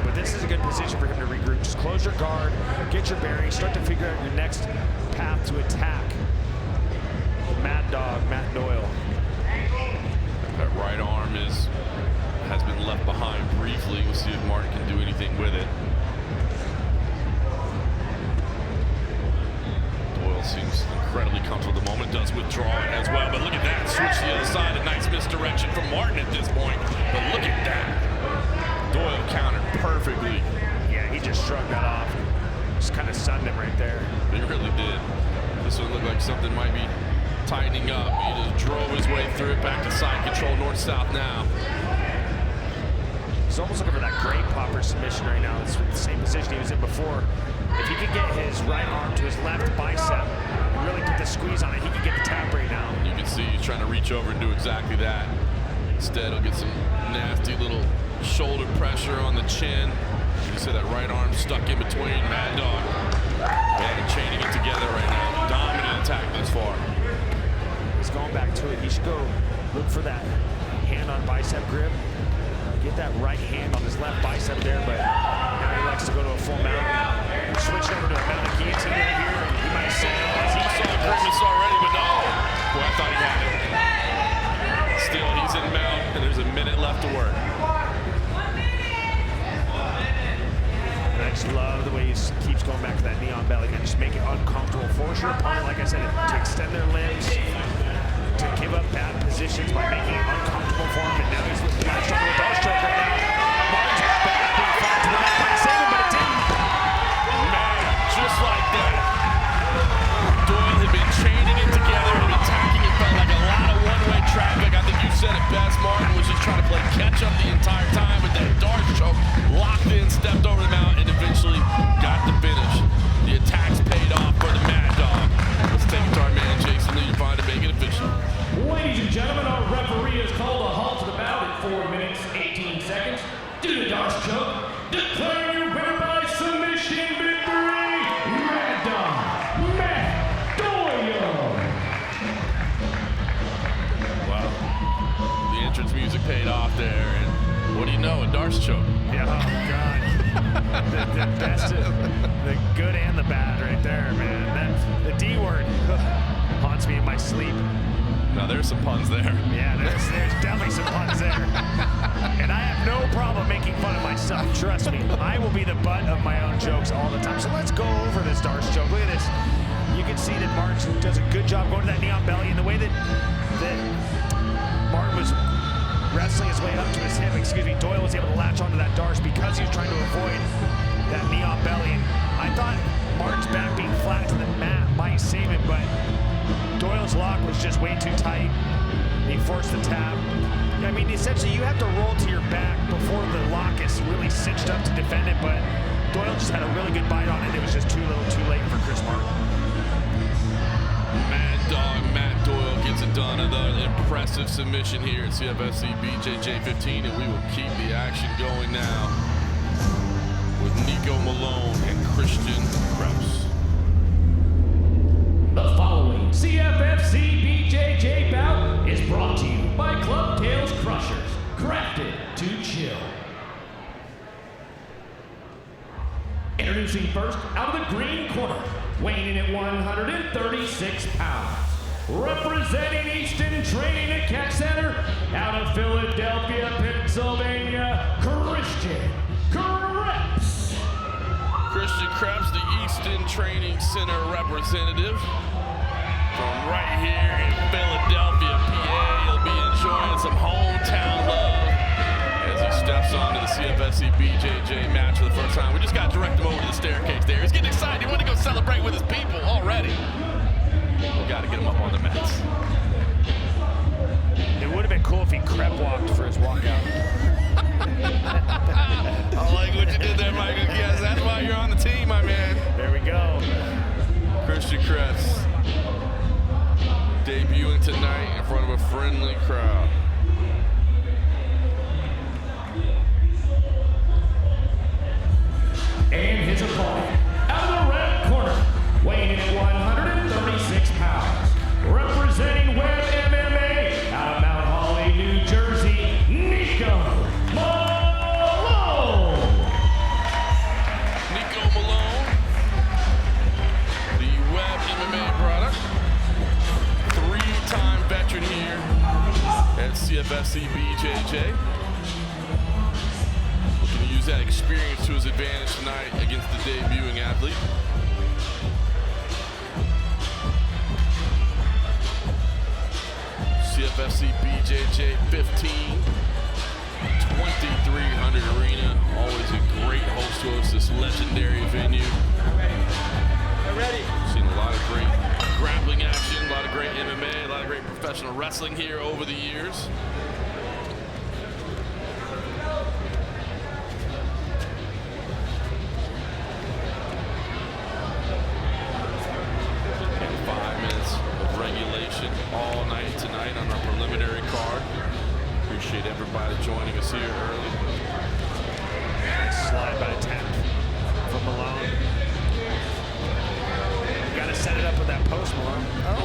S3: But this is a good position for him to regroup. Just close your guard, get your bearings, start to figure out your next path to attack. Mad Dog, Matt Doyle.
S1: That right arm has been left behind briefly. We'll see if Martin can do anything with it. Doyle seems incredibly comfortable at the moment, does withdraw it as well, but look at that, switch to the other side, a nice misdirection from Martin at this point, but look at that. Doyle countered perfectly.
S3: Yeah, he just shrugged that off. Just kind of sunned him right there.
S1: He really did. This one looked like something might be tightening up. He just drove his way through it, back to side control, north-south now.
S3: He's almost looking for that great popper submission right now. It's the same position he was in before. If he could get his right arm to his left bicep and really put the squeeze on it, he could get the tap right now.
S1: You can see he's trying to reach over and do exactly that. Instead, he'll get some nasty little shoulder pressure on the chin. You see that right arm stuck in between. Mad Dog. Yeah, chaining it together right now. Dominant attack thus far.
S3: He's going back to it. He should go look for that hand on bicep grip. Get that right hand on his left bicep there, but now he likes to go to a full mount. Switch over to a mounted guillotine right here, and he might say,
S1: he saw Kreps already, but no. Boy, I thought he had it. Still, he's in mount, and there's a minute left to work.
S3: And I just love the way he keeps going back to that knee on belly and just make it uncomfortable. Force your opponent, like I said, to extend their limbs, to give up bad positions by making it uncomfortable for him. And now he's latched onto a dog stroke right now. Martin's back being fought to the mat by Savion, but it didn't.
S1: Man, just like that. Doyle had been chaining it together and attacking it. Felt like a lot of one-way traffic. I think you said it best. Martin was just trying to play catch up the entire time with that dart choke. Locked in, stepped over the mount, and eventually got the finish. The attacks paid off for the Mad Dog. Let's take it to our man Jason Lee to find and make it official.
S2: Ladies and gentlemen, our referee has called a halt to the bout at 4 minutes, 18 seconds. due to Darce choke, declaring your winner by submission victory, Mad Dog, Matt Doyle.
S1: Wow. The entrance music paid off there, and what do you know, a Darce choke.
S3: Yeah, oh God. the best of the good and the bad right there, man. The D word haunts me in my sleep.
S1: Now there's some puns there.
S3: Yeah, there's definitely some puns there. And I have no problem making fun of myself, trust me. I will be the butt of my own jokes all the time. So let's go over this Darce choke. Look at this. You can see that Martin does a good job going to that knee on belly, and the way that Martin was wrestling his way up to his hip, Doyle was able to latch onto that Darce because he was trying to avoid that knee on belly. And I thought Martin's back being flat to the mat might save it, but Doyle's lock was just way too tight. He forced the tap. I mean, essentially, you have to roll to your back before the lock is really cinched up to defend it, but Doyle just had a really good bite on it. It was just too little, too late for Chris Martin.
S1: Mad Dog Matt Doyle gets it done. Another impressive submission here at CFFC BJJ 15, and we will keep the action going now with Nieko Malone and Christian Kreps.
S2: The following CFFC BJJ bout is brought to you by Club Tails Crushers, crafted to chill. Introducing first, out of the green corner, weighing in at 136 pounds, representing Easton Training and Cat Center, out of Philadelphia, Pennsylvania, Christian Kreps.
S1: Christian Kreps, the Easton Training Center representative from right here in Philadelphia, PA. He'll be enjoying some hometown love as he steps onto the CFFC BJJ match for the first time. We just got to direct him over to the staircase there. He's getting excited. He wanted to go celebrate with his people already. We got to get him up on the mats.
S3: It would have been cool if he Krep walked for his walkout.
S1: I like what you did there, Michael. Yes, that's why you're on the team, my man.
S3: There we go.
S1: Christian Kreps debuting tonight in front of a friendly crowd.
S2: And his opponent, out of the red corner, weighing in at 136 pounds, representing Web MMA, out of Mount Holly, New Jersey, Nieko Malone.
S1: Nieko Malone, the Web MMA product, three-time veteran here at CFFC BJJ. Looking to use that experience to his advantage tonight against the debuting athlete. CFFC BJJ 15, 2300 arena. Always a great host to us, this legendary venue. Seen a lot of great grappling action, a lot of great MMA, a lot of great professional wrestling here over the years. All night tonight on our preliminary card. Appreciate everybody joining us here early.
S3: Nice slide by 10 from Malone. Got to set it up with that post, Malone.
S1: Oh,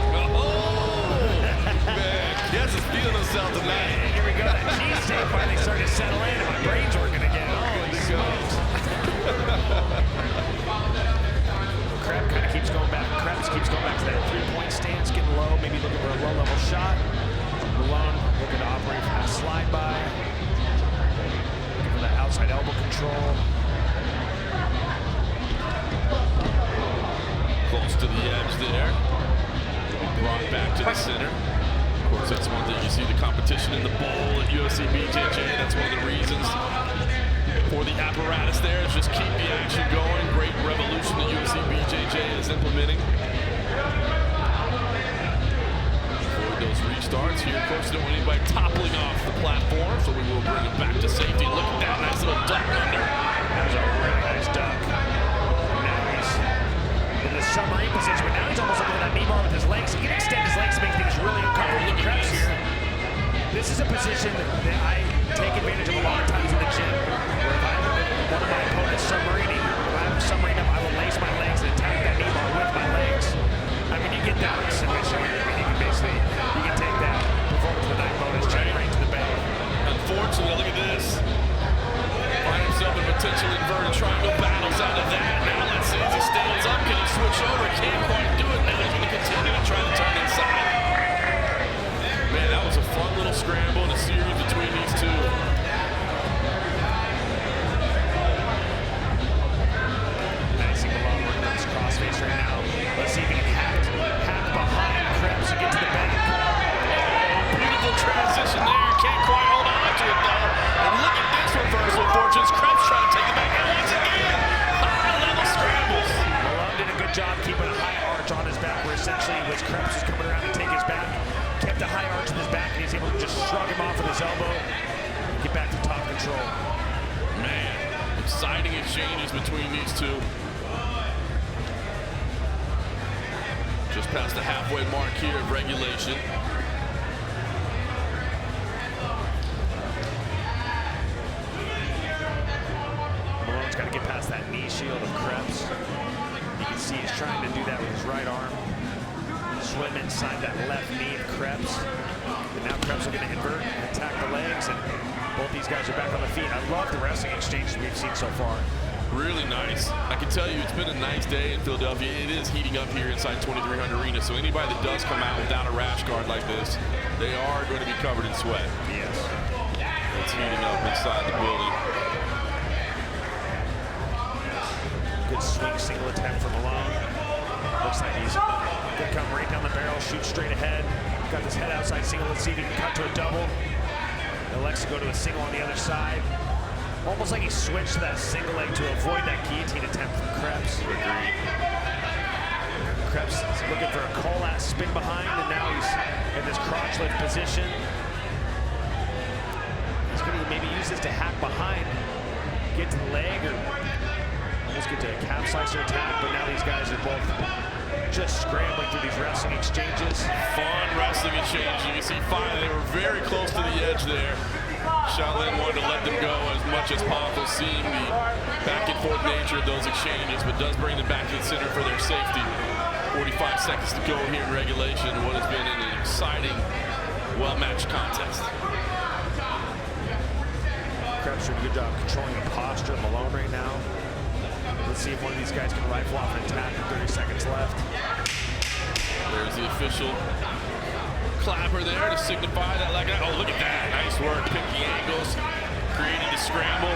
S1: man. He has his feeling himself tonight.
S3: And here we go. That cheesesteak finally started to settle in, and my brain's working again. Holy smokes. Kreps kind of keeps going back. Kreps keeps going back to that three-point stance, getting low, maybe looking for a low-level shot. Malone looking to operate from that slide by. Looking for that outside elbow control.
S1: Close to the edge there. Brought back to the center. Of course, that's one thing. You see the competition in the bowl at UFC BJJ. That's one of the reasons for the apparatus there is just keep the action going. Great revolution the UFC BJJ is implementing. Avoid those restarts here. Of course, don't want anybody toppling off the platform, so we will bring it back to safety. Look at that nice little duck under.
S3: That was a really nice duck. Now he's in the submarine position, but now he's almost looking at that knee bar with his legs. He can extend his legs to make things really uncomfortable for Kreps here. This is a position that I take advantage of a lot of times in the gym.
S1: exciting exchanges between these two. Just past the halfway mark here of regulation.
S3: Malone's got to get past that knee shield of Kreps. You can see he's trying to do that with his right arm. Swim inside that left knee of Kreps. And now Kreps are going to invert and attack the legs, and both these guys are back on the feet. I love the wrestling exchanges we've seen so far.
S1: Really nice. I can tell you it's been a nice day in Philadelphia. It is heating up here inside 2300 Arena, so anybody that does come out without a rash guard like this, they are going to be covered in sweat.
S3: Yes.
S1: It's heating up inside the building.
S3: Good swing single attempt from Malone. Looks like he's going to come right down the barrel, shoot straight ahead. Got his head outside single. Let's see if he can cut to a double. Alexa go to a single on the other side. Almost like he switched to that single leg to avoid that guillotine attempt from Kreps. Kreps is looking for a call-out spin behind, and now he's in this crotch lift position. He's going to maybe use this to hack behind, get to the leg, or almost get to a calf slicer attack, but now these guys are both just scrambling through these wrestling exchanges.
S1: Fun wrestling exchange. You can see finally they were very close to the edge there. Shaolin wanted to let them go as much as possible, seeing the back and forth nature of those exchanges, but does bring them back to the center for their safety. 45 seconds to go here in regulation. What has been an exciting, well-matched contest.
S3: Kreps doing a good job controlling the posture of Malone right now. Let's see if one of these guys can rifle off an attack with 30 seconds left.
S1: There's the official clapper there to signify that. Like, oh, look at that. Nice work. Pick the angles. Created the scramble.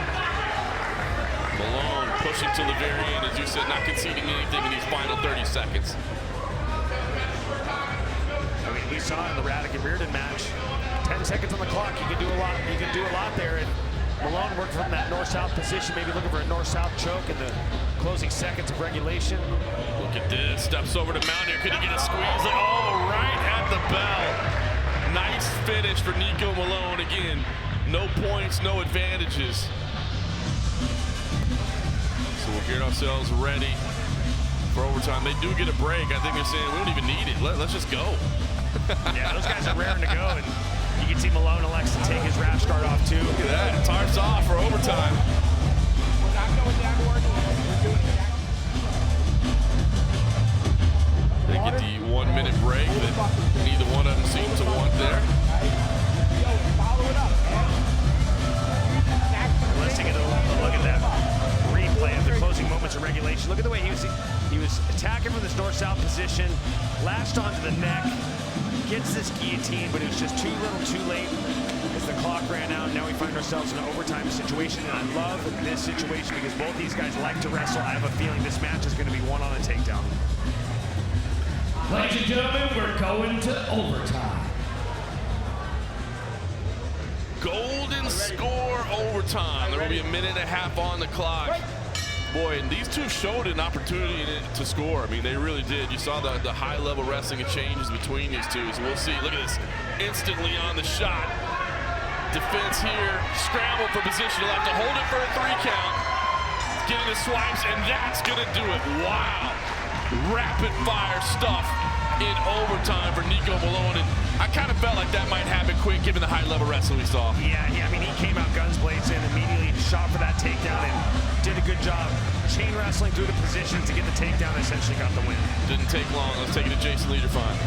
S1: Malone pushing to the very end, as you said, not conceding anything in these final 30 seconds.
S3: I mean, we saw it in the Rhatigan Riordan match. 10 seconds on the clock. You can do a lot. You can do a lot there. And Malone worked from that north-south position, maybe looking for a north-south choke in the closing seconds of regulation.
S1: Look at this. Steps over to Mount here. Could he get a squeeze? Oh, right at the bell. Nice finish for Nieko Malone. Again, no points, no advantages. So we'll get ourselves ready for overtime. They do get a break. I think they're saying we don't even need it. Let's just go.
S3: Yeah, those guys are raring to go. And you can see Malone elects to take his rash guard off too.
S1: Look at that. Tarps off for overtime. They get the 1 minute break that neither one of them seem to want there.
S3: Let's take a look at that replay of the closing moments of regulation. Look at the way he was attacking from this north-south position, latched onto the neck, gets this guillotine, but it was just too little too late as the clock ran out. Now we find ourselves in an overtime situation, and I love this situation because both these guys like to wrestle. I have a feeling this match is going to be one on a takedown.
S2: Ladies and gentlemen, we're going to overtime.
S1: Golden score overtime. There will be a minute and a half on the clock. Boy, and these two showed an opportunity to score. I mean, they really did. You saw the high-level wrestling exchanges between these two. So we'll see. Look at this. Instantly on the shot. Defense here. Scramble for position. He'll have to hold it for a 3 count. Getting the swipes, and that's going to do it. Wow. Rapid-fire stuff in overtime for Nieko Malone. And I kind of felt like that might happen quick given the high-level wrestling we saw.
S3: Yeah, I mean, he came out guns blazing, immediately shot for that takedown and did a good job chain wrestling through the positions to get the takedown and essentially got the win.
S1: Didn't take long. Let's take it to Jason Liederfine.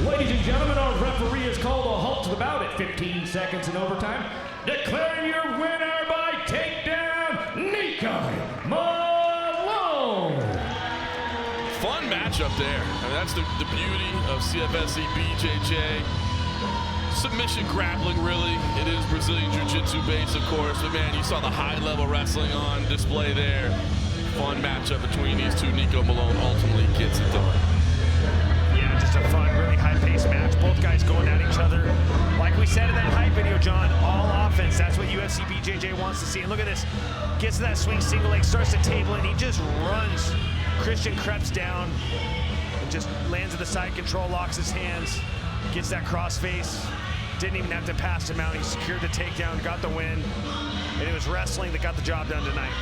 S2: Ladies and gentlemen, our referee has called a halt to the bout at 15 seconds in overtime, declaring your winner by takedown, Nieko Malone.
S1: Fun matchup there. I mean, that's the beauty of CFFC BJJ. Submission grappling, really. It is Brazilian Jiu-Jitsu based, of course, but man, you saw the high-level wrestling on display there. Fun matchup between these two. Nieko Malone ultimately gets it done.
S3: Yeah, just a fun, really high-paced match. Both guys going at each other. Like we said in that hype video, John, all offense. That's what UFC BJJ wants to see. And look at this. Gets to that swing single leg, starts to table it, and he just runs Christian Kreps down and just lands at the side control, locks his hands, gets that crossface. Didn't even have to pass him out. He secured the takedown, got the win, and it was wrestling that got the job done tonight.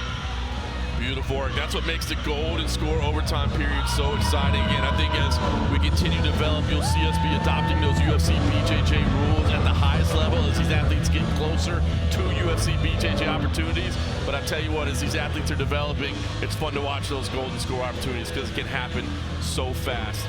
S1: Beautiful work. That's what makes the golden score overtime period so exciting. And I think as we continue to develop, you'll see us be adopting those UFC BJJ rules at the highest level as these athletes get closer to UFC BJJ opportunities. But I tell you what, as these athletes are developing, it's fun to watch those golden score opportunities because it can happen so fast.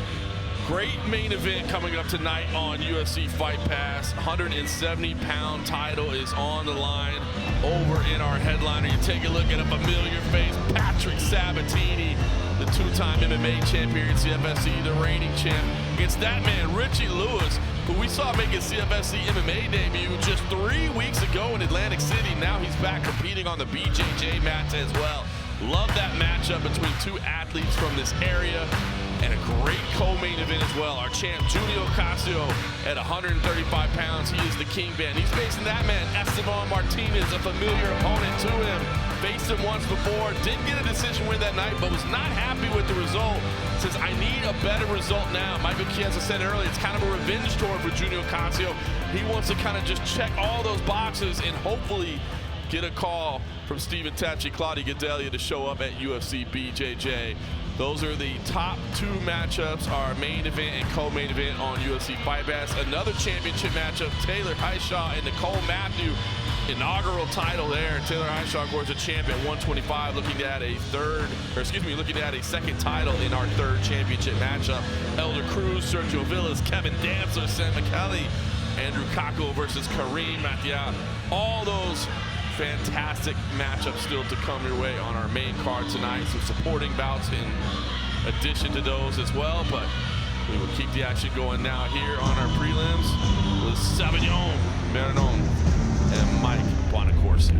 S1: Great main event coming up tonight on UFC Fight Pass. 170-pound title is on the line over in our headliner. You take a look at a familiar face, Patrick Sabatini, the two-time MMA champion, CFFC, the reigning champ, against that man, Richie Lewis, who we saw make his CFFC MMA debut just 3 weeks ago in Atlantic City. Now he's back competing on the BJJ mats as well. Love that matchup between two athletes from this area. And a great co-main event as well. Our champ, Couce, at 135 pounds. He is the kingpin. He's facing that man, Esteban Martinez, a familiar opponent to him. Faced him once before, didn't get a decision win that night, but was not happy with the result. Says, I need a better result now. Michael Chiesa said earlier, it's kind of a revenge tour for Couce. He wants to kind of just check all those boxes and hopefully get a call from Stephen Tachi, Claudia Gadelia to show up at UFC BJJ. Those are the top two matchups, our main event and co-main event on UFC Fight Pass. Another championship matchup, Taylor Hishaw and Nicole Matthew. Inaugural title there. Taylor Hishaw, of course, a champ at 125, looking at a second title in our third championship matchup. Elder Cruz, Sergio Villas, Kevin Dancer, Sam McKelley, Andrew Kako versus Kareem Mathieu. All those fantastic matchups still to come your way on our main card tonight. Some supporting bouts in addition to those as well, but we will keep the action going now here on our prelims with Savion, Maranon, and Mike Bonaccorsi.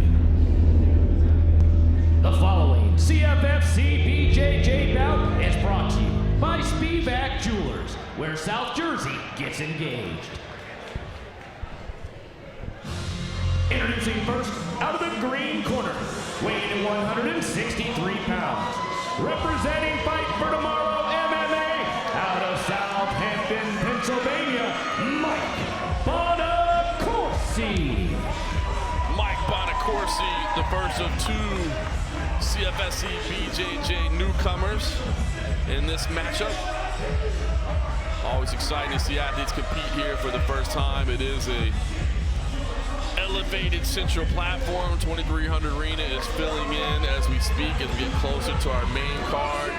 S2: The following CFFC BJJ bout is brought to you by Spivak Jewelers, where South Jersey gets engaged. Introducing first, out of the green corner, weighing in 163 pounds, representing Fight for Tomorrow MMA, out of Southampton, Pennsylvania, Mike Bonaccorsi.
S1: Mike Bonaccorsi, the first of two CFFC BJJ newcomers in this matchup. Always exciting to see athletes compete here for the first time. It is a elevated central platform. 2300 Arena is filling in as we speak, as we get closer to our main card.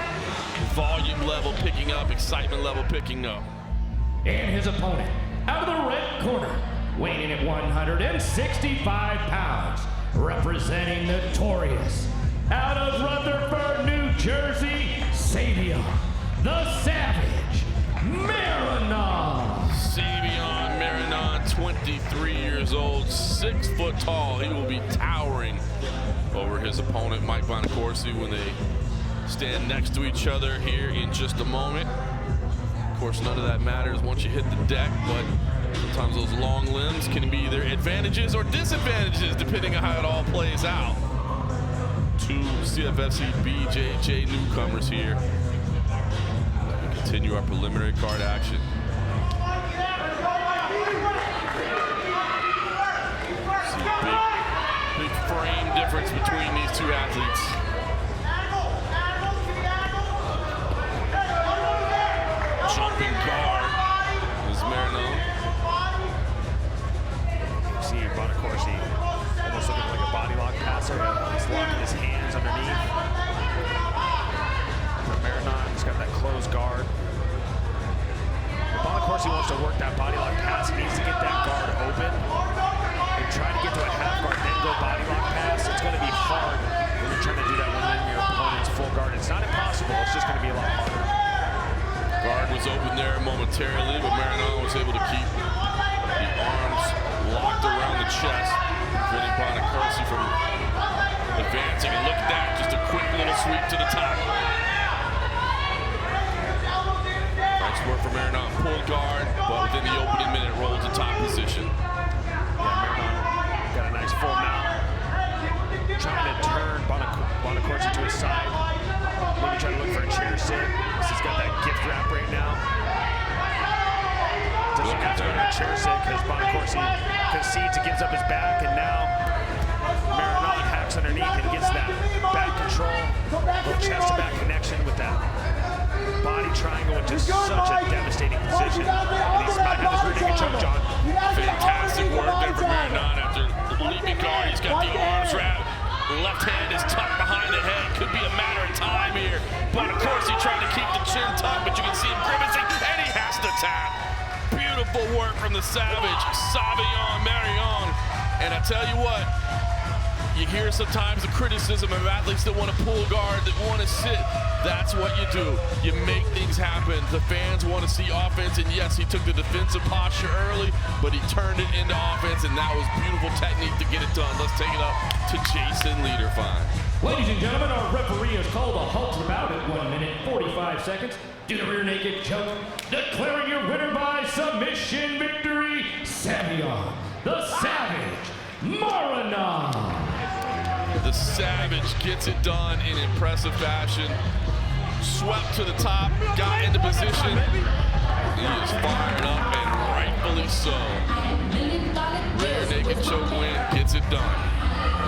S1: Volume level picking up, excitement level picking up.
S2: And his opponent, out of the red corner, weighing in at 165 pounds, representing Notorious, out of Rutherford, New Jersey, Savion, the Savage, Maranon.
S1: Savion Maranon, 23 years old, 6 foot tall. He will be towering over his opponent, Mike Bonaccorsi, when they stand next to each other here in just a moment. Of course, none of that matters once you hit the deck, but sometimes those long limbs can be either advantages or disadvantages, depending on how it all plays out. Two CFFC BJJ newcomers here. We continue our preliminary card action. See big frame difference between these two athletes. Jumping guard is Maranon.
S3: See Bonaccorsi almost looking like a body lock passer. He's locking his hands underneath. For Maranon, he's got that closed guard. Bonaccorsi wants to work that body lock pass. He needs to get that guard open and try to get to a half guard, then go body lock pass. It's going to be hard when you're trying to do that when you're in your opponent's full guard. It's not impossible, it's just going to be a lot harder.
S1: Guard was open there momentarily, but Maranon was able to keep the arms locked around the chest, preventing Bonaccorsi from advancing. And look at that, just a quick little sweep to the top. Nice work for Maranon, pulled guard, but within the opening minute, rolled to top position.
S3: Yeah, Maranon got a nice full mount. Trying to turn Bonaccorsi to his side. Maybe trying to look for a chair sit. He's got that gift wrap right now. Doesn't have to go to a chair sit because Bonaccorsi concedes and gives up his back, and now Maranon ducks underneath and gets that back control, little chest-to-back connection with that body triangle, which is such a devastating position. And he's might have this rear naked choke, John.
S1: Fantastic work there from Maranon after leaping guard. He's got the arms wrapped. The left hand is tucked behind the head. Could be a matter of time here. Bonaccorsi trying to keep the chin tucked, but you can see him grimacing, and he has to tap. Beautiful work from the Savage, Savion, Maranon. And I tell you what, you hear sometimes the criticism of athletes that want to pull guard, that want to sit. That's what you do. You make things happen. The fans want to see offense, and yes, he took the defensive posture early, but he turned it into offense, and that was beautiful technique to get it done. Let's take it up to Jason Liederfine.
S2: Ladies and gentlemen, our referee has called a halt to the bout at 1 minute 45 seconds due to rear naked choke, declaring your winner by submission victory, Savion, the Savage, Maranon.
S1: The Savage gets it done in impressive fashion. Swept to the top, got into position. He is fired up, and rightfully so. Rear naked choke win, gets it done.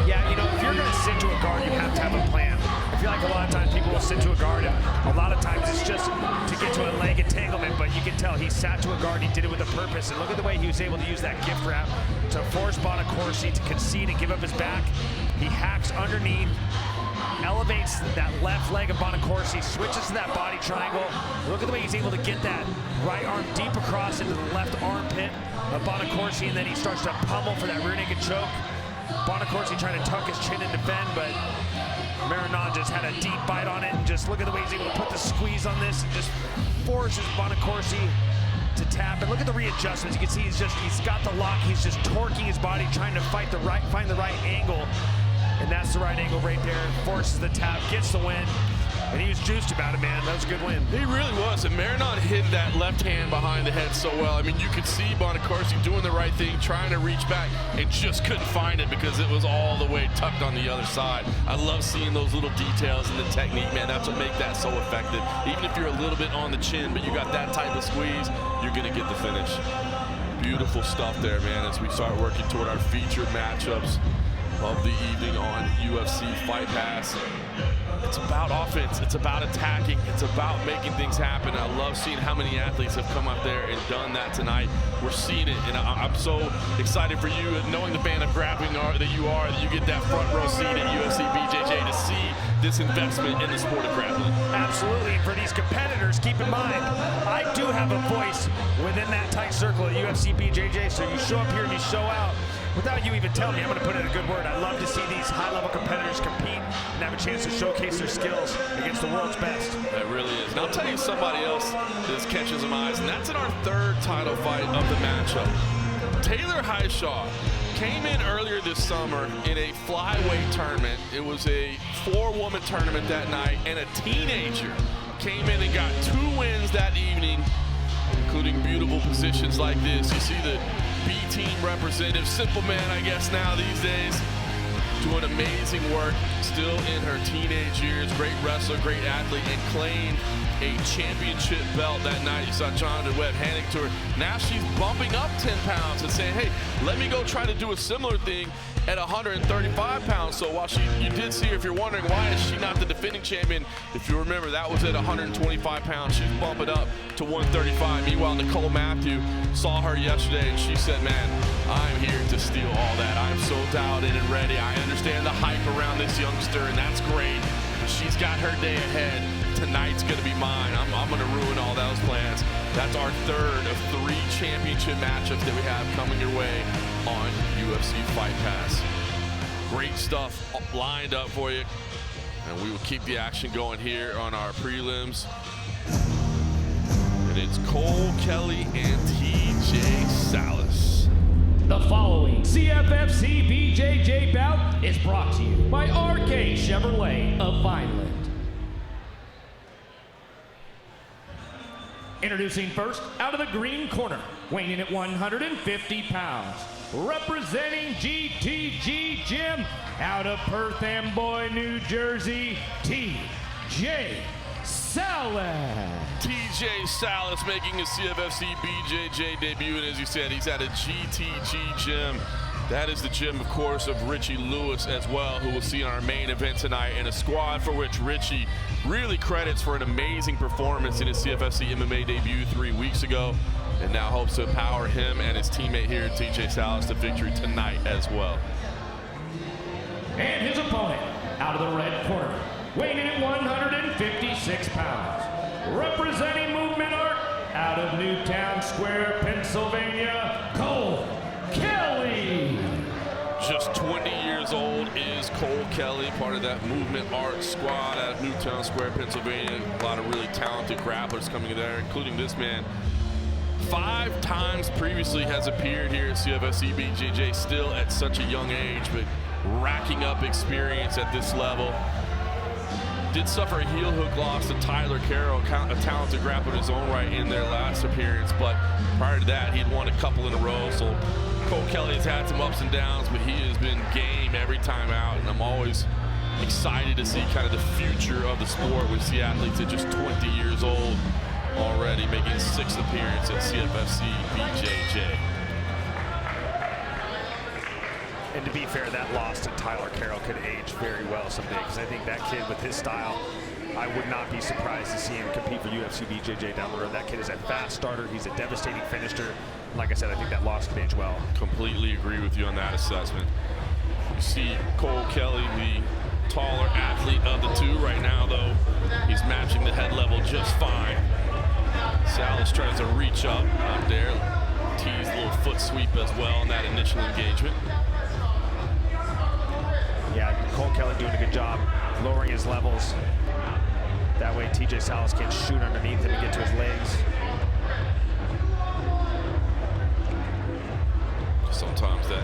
S3: Yeah, you know, if you're going to sit to a guard, you have to have a plan. I feel like a lot of times people will sit to a guard, and a lot of times it's just to get to a leg entanglement, but you can tell he sat to a guard, he did it with a purpose, and look at the way he was able to use that gift wrap to force Bonaccorsi to concede and give up his back. He hacks underneath, elevates that left leg of Bonaccorsi, switches to that body triangle. Look at the way he's able to get that right arm deep across into the left armpit of Bonaccorsi, and then he starts to pummel for that rear naked choke. Bonaccorsi trying to tuck his chin and defend, but Maranon just had a deep bite on it, and just look at the way he's able to put the squeeze on this and just forces Bonaccorsi to tap. And look at the readjustments. You can see he's got the lock, he's just torquing his body, trying to find the right angle. And that's the right angle right there. Forces the tap, gets the win. And he was juiced about it, man. That was a good win.
S1: He really was. And Maranon hid that left hand behind the head so well. I mean, you could see Bonaccorsi doing the right thing, trying to reach back, and just couldn't find it because it was all the way tucked on the other side. I love seeing those little details in the technique, man. That's what makes that so effective. Even if you're a little bit on the chin, but you got that type of squeeze, you're going to get the finish. Beautiful stuff there, man, as we start working toward our featured matchups of the evening on UFC Fight Pass. It's about offense, it's about attacking, it's about making things happen. I love seeing how many athletes have come up there and done that tonight. We're seeing it, and I'm so excited for you, knowing the fan of grappling that you get that front row seat at UFC BJJ to see this investment in the sport of grappling.
S3: Absolutely, and for these competitors, keep in mind, I do have a voice within that tight circle at UFC BJJ, so you show up here and you show out. Without you even telling me, I'm going to put in a good word. I love to see these high-level competitors compete and have a chance to showcase their skills against the world's best.
S1: That really is. And I'll tell you somebody else that catches some eyes, and that's in our third title fight of the matchup. Taylor Hishaw came in earlier this summer in a flyweight tournament. It was a 4-woman tournament that night, and a teenager came in and got 2 wins that evening, including beautiful positions like this. You see the B-team representative, simple man, I guess now these days, doing amazing work, still in her teenage years, great wrestler, great athlete, and claimed a championship belt that night. You saw Jonathan Webb handing to her. Now she's bumping up 10 pounds and saying, hey, let me go try to do a similar thing at 135 pounds. So while you did see her, if you're wondering why is she not the defending champion, if you remember, that was at 125 pounds. She's bumping up to 135. Meanwhile, Nicole Matthew saw her yesterday and she said, man, I'm here to steal all that. I'm so dialed in and ready. I understand the hype around this youngster, and that's great. But she's got her day ahead. Tonight's gonna be mine. I'm gonna ruin all those plans. That's our third of 3 championship matchups that we have coming your way on UFC Fight Pass. Great stuff lined up for you, and we will keep the action going here on our prelims. And it's Cole, Kelley, and TJ Salas.
S2: The following CFFC BJJ bout is brought to you by RK Chevrolet of Vineland. Introducing first, out of the green corner, weighing in at 150 pounds, representing GTG Gym, out of Perth Amboy, New Jersey, TJ Salas.
S1: TJ Salas making his CFFC BJJ debut, and as you said, he's at a GTG Gym That is the gym, of course, of Richie Lewis as well, who we'll see in our main event tonight, and a squad for which Richie really credits for an amazing performance in his CFFC MMA debut 3 weeks ago, and now hopes to empower him and his teammate here, TJ Salas, to victory tonight as well.
S2: And his opponent, out of the red corner, weighing in at 156 pounds, representing Movement Art, out of Newtown Square, Pennsylvania, Kelley.
S1: Just 20 years old is Kelley, part of that Movement Art squad out of Newtown Square, Pennsylvania. A lot of really talented grapplers coming there, including this man. 5 times previously has appeared here at CFFC BJJ, still at such a young age, but racking up experience at this level. Did suffer a heel hook loss to Tyler Carroll, a talented grappler in his own right in their last appearance, but prior to that, he'd won a couple in a row. So Kelley has had some ups and downs, but he has been game every time out, and I'm always excited to see kind of the future of the sport. We see athletes at just 20 years old already making his 6th appearance at CFFC BJJ.
S3: And to be fair, that loss to Tyler Carroll could age very well someday, because I think that kid with his style, I would not be surprised to see him compete for UFC BJJ down the road. That kid is a fast starter. He's a devastating finisher. Like I said, I think that loss could age well.
S1: Completely agree with you on that assessment. You see Kelley, the taller athlete of the two right now, though. He's matching the head level just fine. Salas tries to reach up there. Tease a little foot sweep as well in that initial engagement.
S3: Yeah, Kelley doing a good job lowering his levels. That way TJ Salas can shoot underneath him and get to his legs.
S1: Sometimes that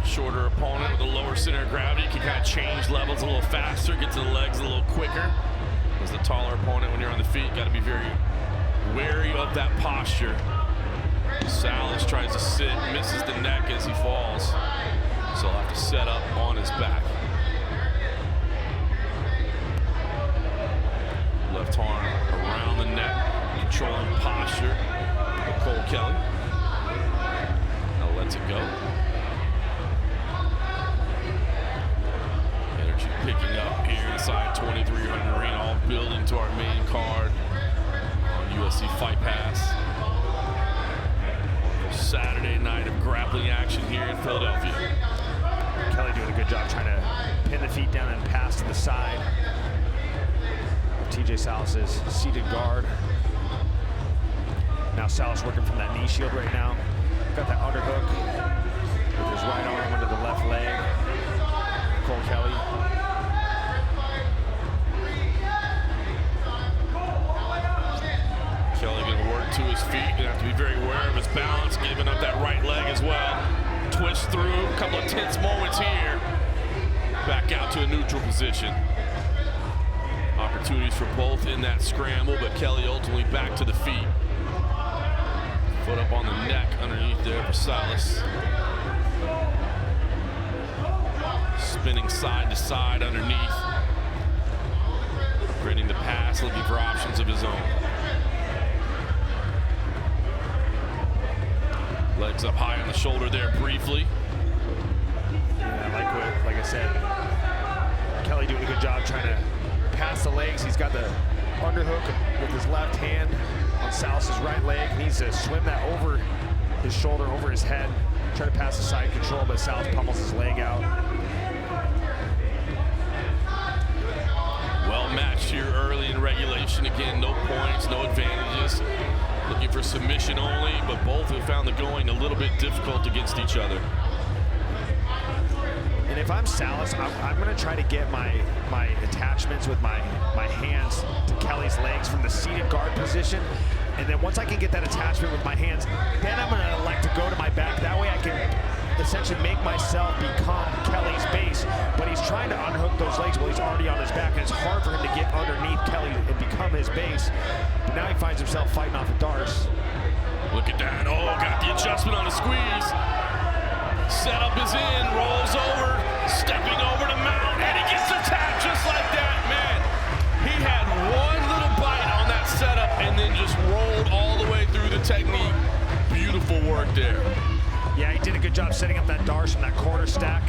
S1: shorter opponent with a lower center of gravity can kind of change levels a little faster, get to the legs a little quicker. As the taller opponent, when you're on the feet, got to be very wary of that posture. Salas tries to sit, misses the neck as he falls. So he'll have to set up on his back. Left arm around the neck, controlling posture for Kelley. Now lets it go. Energy picking up here inside 2300 Arena, all building to our main card on UFC FIGHT PASS. Saturday night of grappling action here in Philadelphia.
S3: Kelley doing a good job trying to pin the feet down and pass to the side. TJ Salas's seated guard. Now Salas working from that knee shield right now. Got that underhook with his right arm under the left leg. Kelley.
S1: Kelley gonna work to his feet. Gonna have to be very aware of his balance, giving up that right leg as well. Twist through, a couple of tense moments here. Back out to a neutral position. Opportunities for both in that scramble, but Kelley ultimately back to the feet. Foot up on the neck underneath there for Salas. Spinning side to side underneath. Creating the pass, looking for options of his own. Legs up high on the shoulder there briefly.
S3: Yeah, like I said, Kelley doing a good job trying to pass the legs. He's got the underhook with his left hand on Salas's right leg. He needs to swim that over his shoulder, over his head, try to pass the side control, but Salas pummels his leg out.
S1: Well matched here early in regulation. Again, no points, no advantages. Looking for submission only, but both have found the going a little bit difficult against each other.
S3: And if I'm Salas, I'm going to try to get my attachments with my hands to Kelley's legs from the seated guard position. And then once I can get that attachment with my hands, then I'm going to elect to go to my back. That way I can essentially make myself become Kelley's base. But he's trying to unhook those legs while he's already on his back, and it's hard for him to get underneath Kelley and become his base. But now he finds himself fighting off the darts.
S1: Look at that. Oh, got the adjustment on the squeeze. Setup is in, rolls over, stepping over to mount, and he gets the tap just like that, man. He had one little bite on that setup and then just rolled all the way through the technique. Beautiful work there.
S3: Yeah, he did a good good job setting up that Darce from that quarter stack.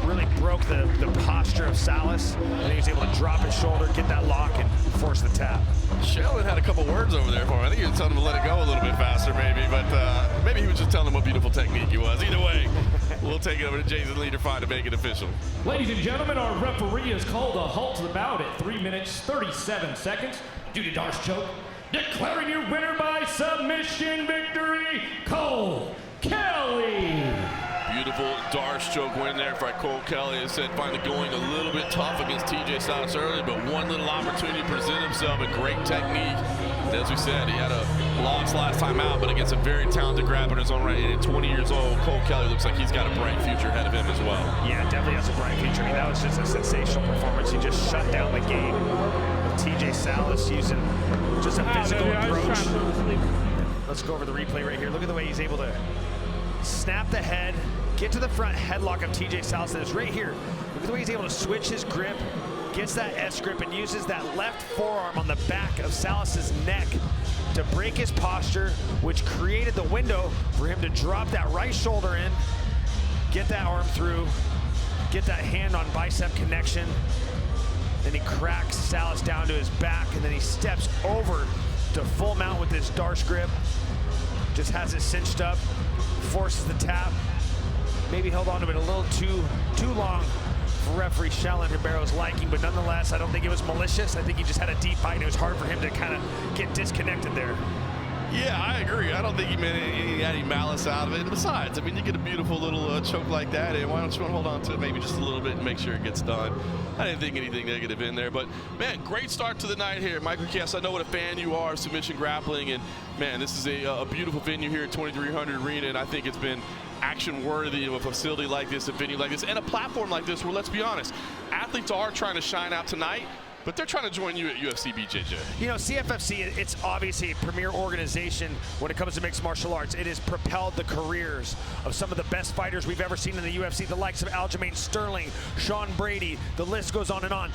S3: Really broke the posture of Salas. And he was able to drop his shoulder, get that lock, and force the tap.
S1: Sheldon had a couple words over there for him. I think he was telling him to let it go a little bit faster, maybe. But maybe he was just telling him what beautiful technique he was. Either way, we'll take it over to Jason Lee to find to make it official.
S2: Ladies and gentlemen, our referee has called a halt to the bout at 3 minutes 37 seconds due to Darce choke. Declaring your winner by submission victory, Kelley.
S1: Beautiful Darce choke win there for Kelley. As I said, finally going a little bit tough against TJ Salas early, but one little opportunity to present himself, a great technique. And as we said, he had a loss last time out, but against a very talented grappler in his own right. And at 20 years old, Kelley looks like he's got a bright future ahead of him as well.
S3: Yeah, definitely has a bright future. I mean, that was just a sensational performance. He just shut down the game of TJ Salas using just a physical approach. Let's go over the replay right here. Look at the way he's able to snap the head, get to the front headlock of TJ Salas. That is right here. Look at the way he's able to switch his grip, gets that S grip, and uses that left forearm on the back of Salas's neck to break his posture, which created the window for him to drop that right shoulder in, get that arm through, get that hand on bicep connection. Then he cracks Salas down to his back, and then he steps over to full mount with his Darce grip. Just has it cinched up, forces the tap. Maybe held on to it a little too long for referee Sheldon Ribero's liking, but nonetheless, I don't think it was malicious. I think he just had a deep bite, and it was hard for him to kind of get disconnected there.
S1: Yeah, I agree. I don't think he meant any malice out of it. And besides, I mean, you get a beautiful little choke like that, and why don't you want to hold on to it maybe just a little bit and make sure it gets done? I didn't think anything negative in there, but man, great start to the night here. Michael Cass, I know what a fan you are of submission grappling, and man, this is a beautiful venue here at 2300 Arena, and I think it's been action worthy of a facility like this, a venue like this, and a platform like this where, let's be honest, athletes are trying to shine out tonight, but they're trying to join you at UFC BJJ. You
S3: know, CFFC, it's obviously a premier organization when it comes to mixed martial arts. It has propelled the careers of some of the best fighters we've ever seen in the UFC, the likes of Aljamain Sterling, Sean Brady, the list goes on and on.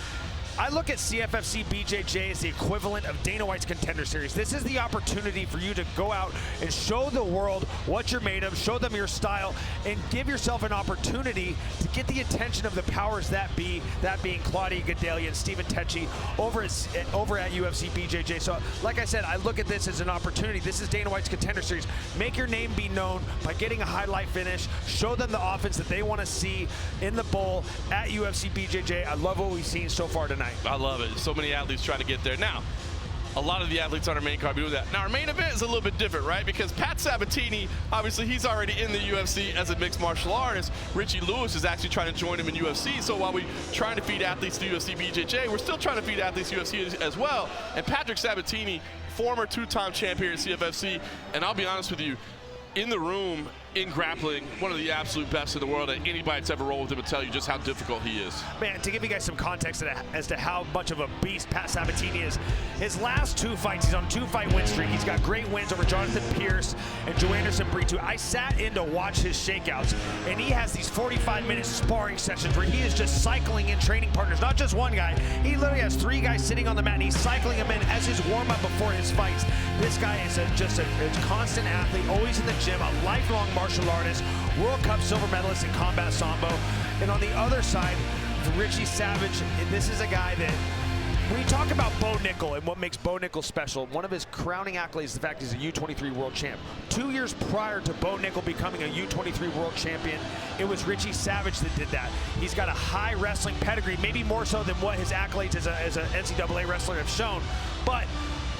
S3: I look at CFFC BJJ as the equivalent of Dana White's Contender Series. This is the opportunity for you to go out and show the world what you're made of, show them your style, and give yourself an opportunity to get the attention of the powers that be, that being Claudia Gadelha and Stephen Tecchi over at UFC BJJ. So, like I said, I look at this as an opportunity. This is Dana White's Contender Series. Make your name be known by getting a highlight finish. Show them the offense that they want to see in the bowl at UFC BJJ. I love what we've seen so far tonight.
S1: I love it. So many athletes trying to get there. Now, a lot of the athletes on our main card do that. Now, our main event is a little bit different, right? Because Pat Sabatini, obviously, he's already in the UFC as a mixed martial artist. Richie Lewis is actually trying to join him in UFC. So while we're trying to feed athletes to UFC BJJ, we're still trying to feed athletes to UFC as well. And Patrick Sabatini, former two-time champion at CFFC, and I'll be honest with you, in the room, in grappling, one of the absolute best in the world, and anybody that's ever rolled with him will tell you just how difficult he is.
S3: Man, to give you guys some context as to how much of a beast Pat Sabatini is, his last two fights, he's on a 2-fight win streak. He's got great wins over Jonathan Pierce and Joanderson Brito. I sat in to watch his shakeouts, and he has these 45-minute sparring sessions where he is just cycling in training partners, not just one guy. He literally has 3 guys sitting on the mat, and he's cycling them in as his warm-up before his fights. This guy is just a constant athlete, always in the gym, a lifelong martial artist, World Cup silver medalist in combat sambo. And on the other side, for Richie Savage, this is a guy that, when you talk about Bo Nickal and what makes Bo Nickal special, one of his crowning accolades is the fact he's a U23 world champ. 2 years prior to Bo Nickal becoming a U23 world champion, it was Richie Savage that did that. He's got a high wrestling pedigree, maybe more so than what his accolades as an NCAA wrestler have shown. But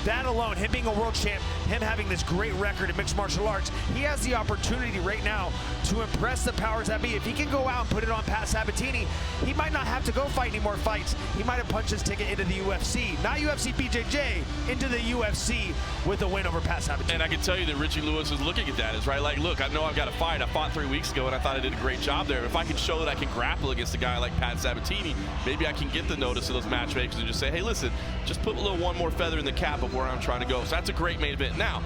S3: that alone, him being a world champ, him having this great record in mixed martial arts, he has the opportunity right now to impress the powers that be. If he can go out and put it on Pat Sabatini, he might not have to go fight any more fights. He might have punched his ticket into the UFC, not UFC BJJ, into the UFC with a win over Pat Sabatini.
S1: And I can tell you that Richie Lewis is looking at that, is right, like, look, I know I've got a fight. I fought 3 weeks ago, and I thought I did a great job there. If I can show that I can grapple against a guy like Pat Sabatini, maybe I can get the notice of those matchmakers and just say, hey, listen, just put one more feather in the cap of where I'm trying to go. So that's a great main event. Now,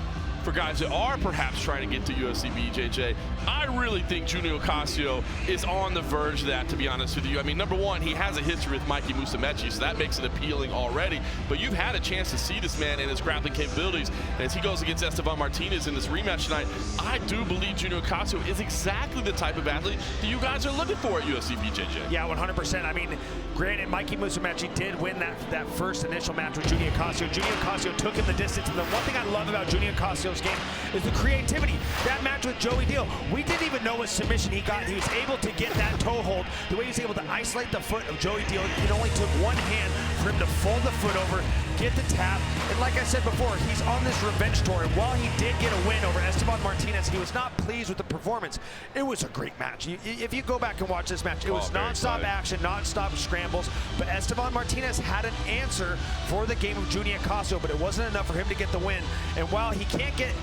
S1: for guys that are perhaps trying to get to UFC BJJ. I really think Junior Ocasio is on the verge of that, to be honest with you. I mean, number one, he has a history with Mikey Musumeci, so that makes it appealing already. But you've had a chance to see this man and his grappling capabilities. And as he goes against Esteban Martinez in this rematch tonight, I do believe Junior Ocasio is exactly the type of athlete that you guys are looking for at UFC BJJ.
S3: Yeah, 100%. I mean, granted, Mikey Musumeci did win that first initial match with Junior Ocasio. Junior Ocasio took him the distance, and the one thing I love about Junior Ocasio's game is the creativity. That match with Joey Doyle, we didn't even know what submission he got. He was able to get that toe hold, the way he was able to isolate the foot of Joey Doyle. It only took one hand for him to fold the foot over, get the tap, and like I said before, he's on this revenge tour, and while he did get a win over Esteban Martinez, he was not pleased with the performance. It was a great match. If you go back and watch this match, it was non-stop action, non-stop scrambles, but Esteban Martinez had an answer for the game of Junior Ocasio, but it wasn't enough for him to get the win. And while he can't get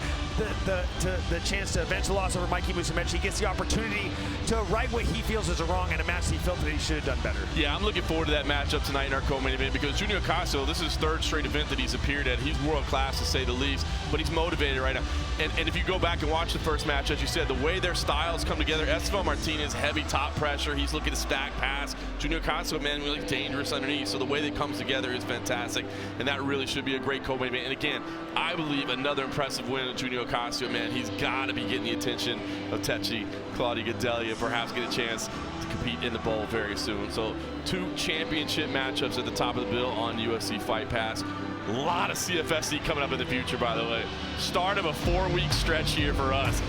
S3: the chance to avenge the loss over Mikey Musumeci, he gets the opportunity to right what he feels is a wrong in a match he felt that he should have done better.
S1: Yeah, I'm looking forward to that matchup tonight in our co-main event, because Junior Ocasio, this is his third straight event that he's appeared at. He's world class, to say the least, but he's motivated right now. And if you go back and watch the first match, as you said, the way their styles come together, Esteban Martinez, heavy top pressure, he's looking to stack pass. Junior Ocasio, man, really dangerous underneath, so the way that comes together is fantastic, and that really should be a great co-main event. And again, I believe another impressive win of Junior Ocasio, man. He's got to be getting the attention of Techi Claudia Gadelha and perhaps get a chance to compete in the bowl very soon. So 2 championship matchups at the top of the bill on UFC Fight Pass. A lot of CFFC coming up in the future, by the way. Start of a 4-week stretch here for us.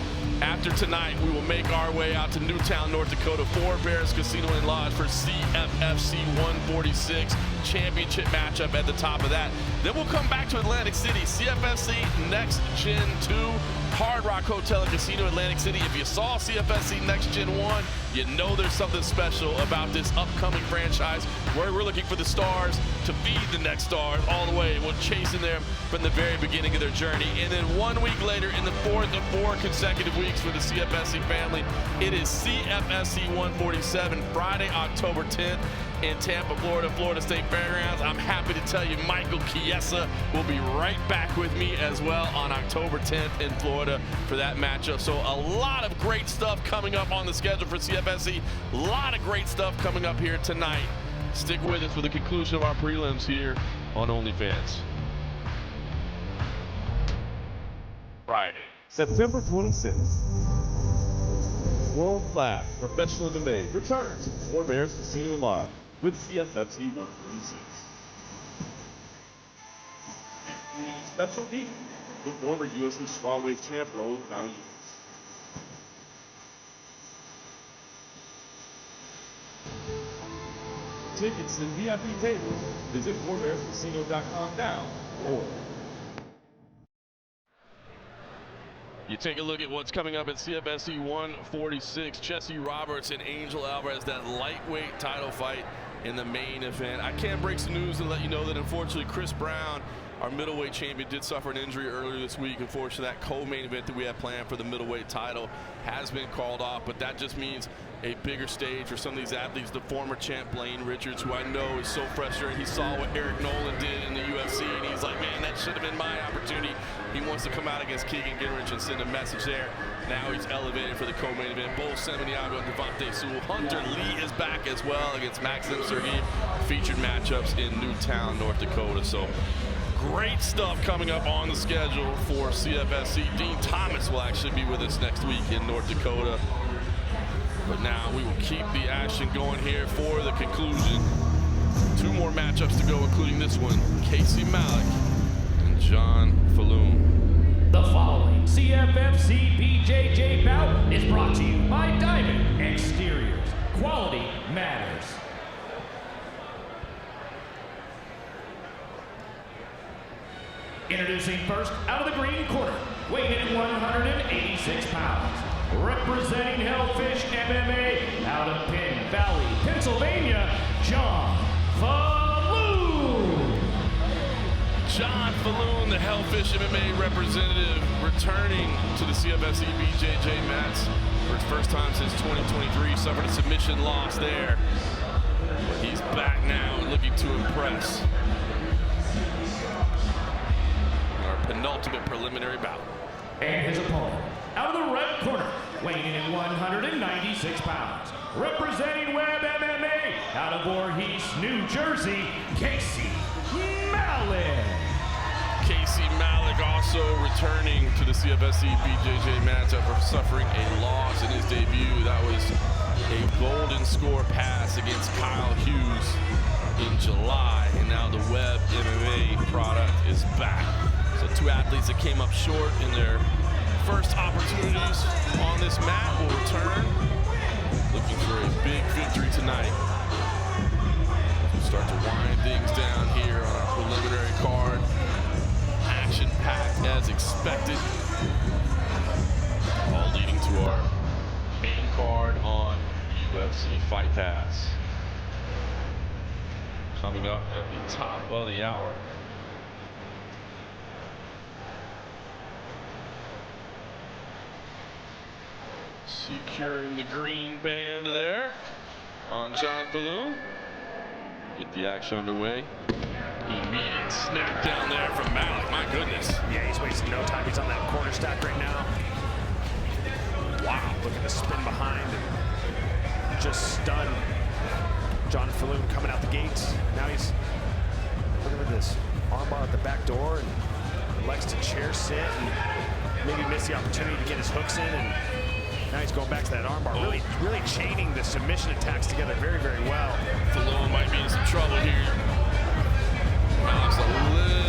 S1: After tonight, we will make our way out to Newtown, North Dakota, for Barrett's Casino and Lodge for CFFC 146 championship matchup at the top of that. Then we'll come back to Atlantic City, CFFC Next Gen 2, Hard Rock Hotel and Casino, Atlantic City. If you saw CFFC Next Gen 1, you know there's something special about this upcoming franchise, where we're looking for the stars to feed the next stars all the way. We're chasing them from the very beginning of their journey. And then 1 week later, in the 4th of 4 consecutive weeks for the CFFC family, it is CFFC 147, Friday, October 10th in Tampa, Florida, Florida State Fairgrounds. I'm happy to tell you Michael Chiesa will be right back with me as well on October 10th in Florida for that matchup. So a lot of great stuff coming up on the schedule for CFFC. A lot of great stuff coming up here tonight. Stick with us for the conclusion of our prelims here on OnlyFans. Friday, September 26th. World-class professional debate returns for Barrett's Casino Live with CFFC 146. Specialty, the former UFC strawweight champ Rose Downey. Tickets and VIP tables. Visit ForBearsCasino.com now. Or you take a look at what's coming up at CFFC 146. Jesse Roberts and Angel Alvarez, that lightweight title fight in the main event. I can't break some news and let you know that unfortunately Chris Brown, our middleweight champion, did suffer an injury earlier this week. Unfortunately, that co-main event that we had planned for the middleweight title has been called off, but that just means a bigger stage for some of these athletes. The former champ Blaine Richards, who I know is so frustrated. He saw what Eric Nolan did in the UFC, and he's like, man, that should have been my opportunity. He wants to come out against Keegan Gingrich and send a message there. Now he's elevated for the co-main event. Bo Semeniago and Devontae Sewell. Hunter Lee is back as well against Maxim Sergeev. Featured matchups in Newtown, North Dakota. So great stuff coming up on the schedule for CFFC. Dean Thomas will actually be with us next week in North Dakota. But now we will keep the action going here for the conclusion. 2 more matchups to go, including this one. Casey Malik and John Filoon.
S2: The following CFFC BJJ bout is brought to you by Diamond Exteriors. Quality matters. Introducing first, out of the green corner, weighing in at 186 pounds. Representing Hellfish MMA, out of Penn Valley, Pennsylvania, John Filoon.
S1: John Filoon, the Hellfish MMA representative, returning to the CFFC BJJ mats for his first time since 2023. Suffered a submission loss there, but he's back now and looking to impress. Our penultimate preliminary bout.
S2: And his opponent, out of the red corner, weighing in at 196 pounds, representing Web MMA, out of Voorhees, New Jersey, Casey Malik.
S1: Casey Malik also returning to the CFFC BJJ matchup for suffering a loss in his debut. That was a golden score pass against Kyle Hughes in July, and now the Web MMA product is back. So two athletes that came up short in their first opportunities on this mat will return, looking for a big victory tonight. We'll start to wind things down here on our preliminary card. Action-packed as expected. All leading to our main card on UFC Fight Pass. Coming up at the top of the hour. Securing the green band there on John Filoon. Get the action underway. Immediate snap down there from Malik. My goodness.
S3: Yeah, he's wasting no time. He's on that corner stack right now. Wow, look at the spin behind. And just stunned. John Filoon coming out the gates. Now he's looking at this armbar at the back door and likes to chair sit and maybe miss the opportunity to get his hooks in. And now he's going back to that armbar, really chaining the submission attacks together very, very well.
S1: Filoon might be in some trouble here. Malik's a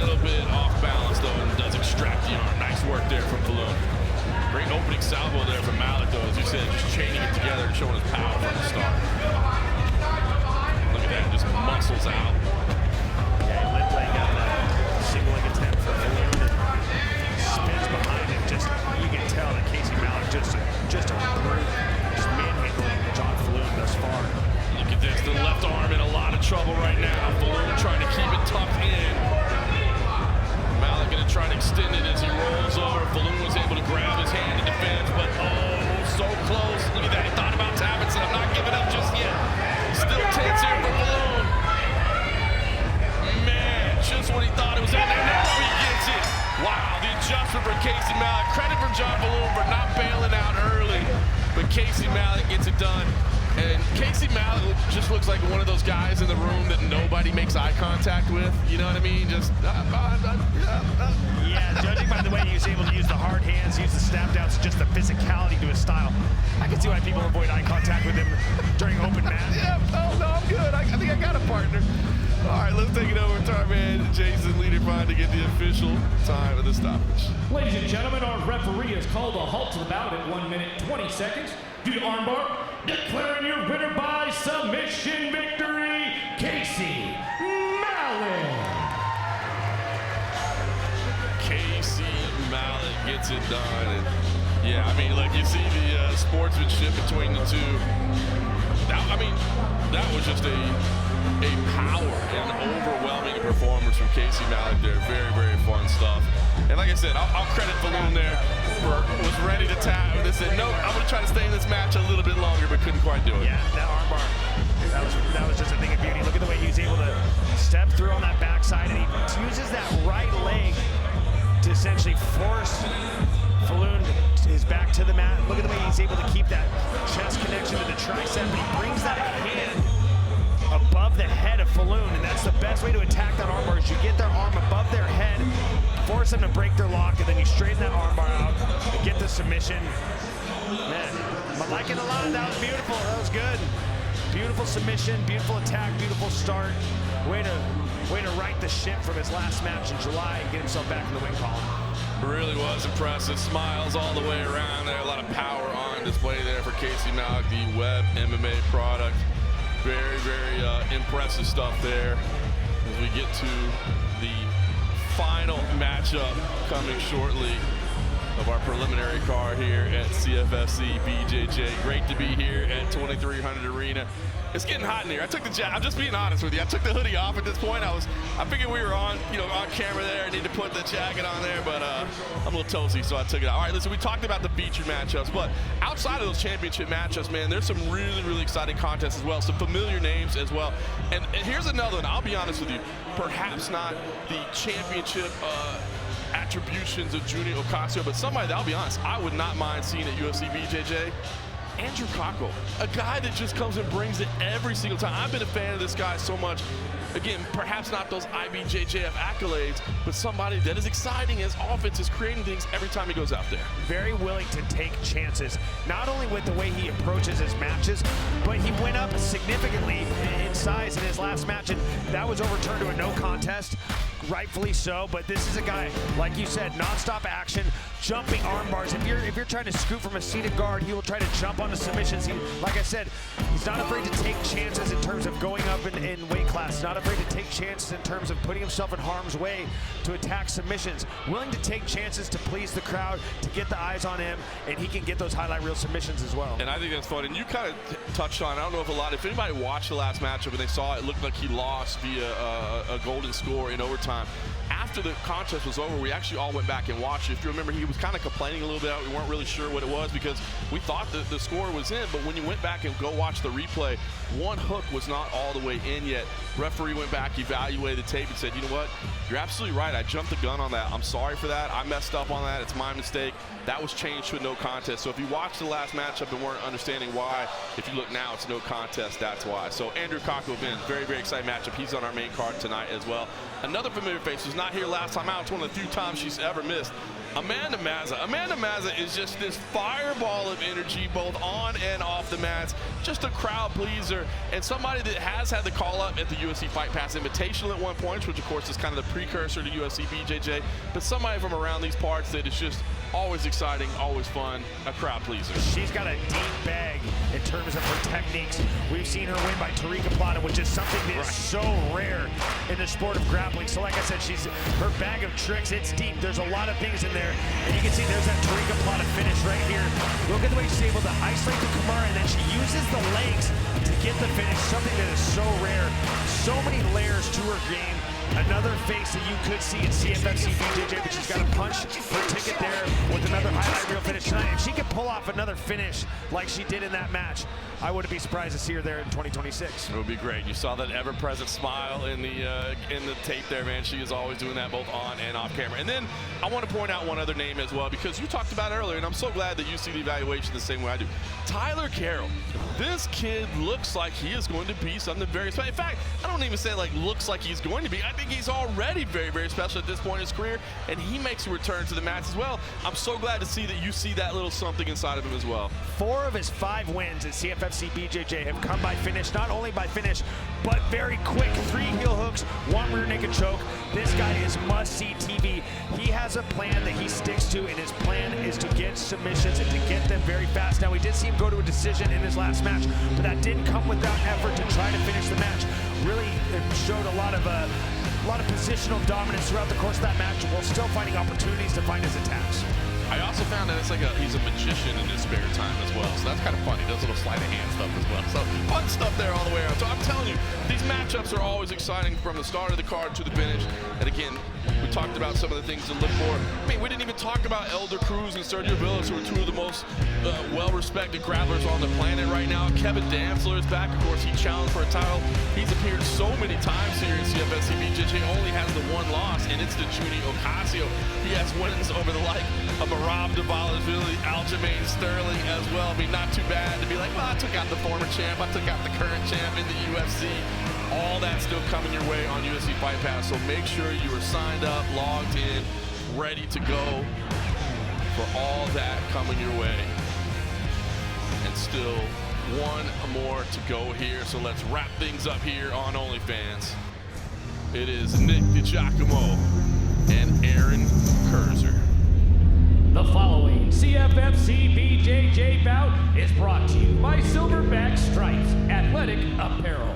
S1: little bit off balance though and does extract the arm. Nice work there from Filoon. Great opening salvo there from Malik though, as you said, just chaining it together and showing his power from the start. Look at that, just muscles out.
S3: Yeah, lip leg out that single leg attempt for Filoon and spins behind it. Just, you can tell that Casey Malik just a brute, just manhandling John Filoon thus far.
S1: Look at this, the left arm in a lot of trouble right now. Filoon trying to keep it tucked in. Malik gonna try to extend it as he rolls over. Filoon was able to grab his hand in defense, but oh, so close. Look at that, he thought about tapping, said, I'm not giving up just yet. Still tense here for Filoon. Man, just when he thought it was in there, now he gets it. Wow, the adjustment for Casey Malik. Credit for John Filoon for not bailing out early, but Casey Malik gets it done. And Casey Malik just looks like one of those guys in the room that nobody makes eye contact with. You know what I mean? Just
S3: yeah, judging by the way he was able to use the hard hands, use the snap downs, just the physicality to his style, I can see why people avoid eye contact with him during open mat.
S1: Yeah, no, I'm good. I think I got a partner. All right, let's take it over to our man Jason Liederfine to get the official time of the stoppage.
S2: Ladies and gentlemen, our referee has called a halt to the bout at 1 minute 20 seconds due to armbar. Declaring your winner by submission victory, Casey Malik.
S1: Casey Malik gets it done. And yeah, I mean, look, you see the sportsmanship between the two. That was just a power and overwhelming performance from Casey Malik there. Very, very fun stuff. And like I said, I'll credit Filoon there. Was ready to tap. They said, no, I'm going to try to stay in this match a little bit longer, but couldn't quite do it.
S3: Yeah, that armbar, that was just a thing of beauty. Look at the way he was able to step through on that backside, and he uses that right leg to essentially force Filoon his back to the mat. Look at the way he's able to keep that chest connection to the tricep, and he brings that hand above the head of Filoon, and that's the best way to attack that armbar is you get their arm above their head, force them to break their lock, and then you straighten that armbar out and get the submission. Man, I'm liking a lot. That was beautiful. That was good. Beautiful submission, beautiful attack, beautiful start. Way to right the ship from his last match in July and get himself back in the win column.
S1: Really was impressive. Smiles all the way around there. A lot of power on display there for Casey Malik, the Web MMA product. Very, very impressive stuff there as we get to the final matchup coming shortly of our preliminary card here at CFFC BJJ. Great to be here at 2300 Arena. It's getting hot in here. I took the jacket. I'm just being honest with you. I took the hoodie off at this point. I figured we were on camera there. I need to put the jacket on there, but I'm a little toasty, so I took it out. All right, listen, we talked about the featured matchups, but outside of those championship matchups, man, there's some really, really exciting contests as well, some familiar names as well. And here's another one. I'll be honest with you. Perhaps not the championship attributions of Junior Ocasio, but somebody that, I'll be honest, I would not mind seeing at UFC BJJ. Andrew Kako, a guy that just comes and brings it every single time. I've been a fan of this guy so much. Again, perhaps not those IBJJF accolades, but somebody that is exciting. His offense is creating things every time he goes out there.
S3: Very willing to take chances, not only with the way he approaches his matches, but he went up significantly in size in his last match, and that was overturned to a no contest. Rightfully so, but this is a guy, like you said, non-stop action, jumping arm bars. If you're trying to scoot from a seated guard, he will try to jump on the submissions. Like I said, he's not afraid to take chances in terms of going up in weight class, not afraid to take chances in terms of putting himself in harm's way to attack submissions, willing to take chances to please the crowd, to get the eyes on him, and he can get those highlight reel submissions as well.
S1: And I think that's fun. And you kind of touched on, I don't know if anybody watched the last matchup and they saw it looked like he lost via a golden score in overtime. After the contest was over, we actually all went back and watched it. If you remember, he was kind of complaining a little bit. We weren't really sure what it was because we thought that the score was in, but when you went back and go watch the replay, one hook was not all the way in yet. Referee went back, evaluated the tape, and said, you know what? You're absolutely right. I jumped the gun on that. I'm sorry for that. I messed up on that. It's my mistake. That was changed to a no contest. So if you watched the last matchup and weren't understanding why, if you look now, it's no contest. That's why. So Andrew Kako, again, very, very exciting matchup. He's on our main card tonight as well. Another familiar face who's not here last time out. It's one of the few times she's ever missed. Amanda Mazza. Amanda Mazza is just this fireball of energy both on and off the mats. Just a crowd pleaser and somebody that has had the call up at the UFC Fight Pass Invitational at one point, which of course is kind of the precursor to UFC BJJ, but somebody from around these parts that is just always exciting, always fun, a crowd pleaser.
S3: She's got a deep bag in terms of her techniques. We've seen her win by Tariqa Plata, which is something that is so rare in the sport of grappling. So like I said, her bag of tricks, it's deep. There's a lot of things in there. And you can see there's that Tariqa Plata finish right here. Look at the way she's able to isolate the Kimura, and then she uses the legs to get the finish, something that is so rare. So many layers to her game. Another face that you could see in CFFC BJJ, but she's got to punch her ticket there with another highlight reel finish tonight. If she can pull off another finish like she did in that match, I wouldn't be surprised to see her there in 2026.
S1: It would be great. You saw that ever-present smile in the tape there, man. She is always doing that both on and off camera. And then I want to point out one other name as well, because you talked about it earlier, and I'm so glad that you see the evaluation the same way I do. Tyler Carroll. This kid looks like he is going to be something very special. In fact, I don't even say like looks like he's going to be. I think he's already very, very special at this point in his career, and he makes a return to the mats as well. I'm so glad to see that you see that little something inside of him as well. 4 of his 5 wins at CFFC BJJ have come by finish, not only by finish, but very quick. 3 heel hooks, 1 rear naked choke. This guy is must-see TV. He has a plan that he sticks to, and his plan is to get submissions and to get them very fast. Now, we did see him go to a decision in his last match, but that didn't come without effort to try to finish the match. Really, it showed a lot of positional dominance throughout the course of that match, while still finding opportunities to find his attacks. I also found that it's like he's a magician in his spare time as well, so that's kind of fun. He does a little sleight of hand stuff as well. So fun stuff there all the way around. So I'm telling you, these matchups are always exciting from the start of the card to the finish. And again, we talked about some of the things to look for. I mean, we didn't even talk about Elder Cruz and Sergio Villas, who are 2 of the most well-respected grapplers on the planet right now. Kevin Dantzler is back. Of course, he challenged for a title. He's appeared so many times here in CFFC BJJ, only has the 1 loss, and it's to Junior Ocasio. He has wins over the like of Rob Dvalishvili, Aljamain Sterling as well. I mean, not too bad to be like, well, I took out the former champ, I took out the current champ in the UFC. All that's still coming your way on UFC Fight Pass, so make sure you are signed up, logged in, ready to go for all that coming your way. And still 1 more to go here, so let's wrap things up here on OnlyFans. It is Nick Digiacomo and Aaron Kurzer.
S2: The following CFFC BJJ bout is brought to you by Silverback Stripes Athletic Apparel.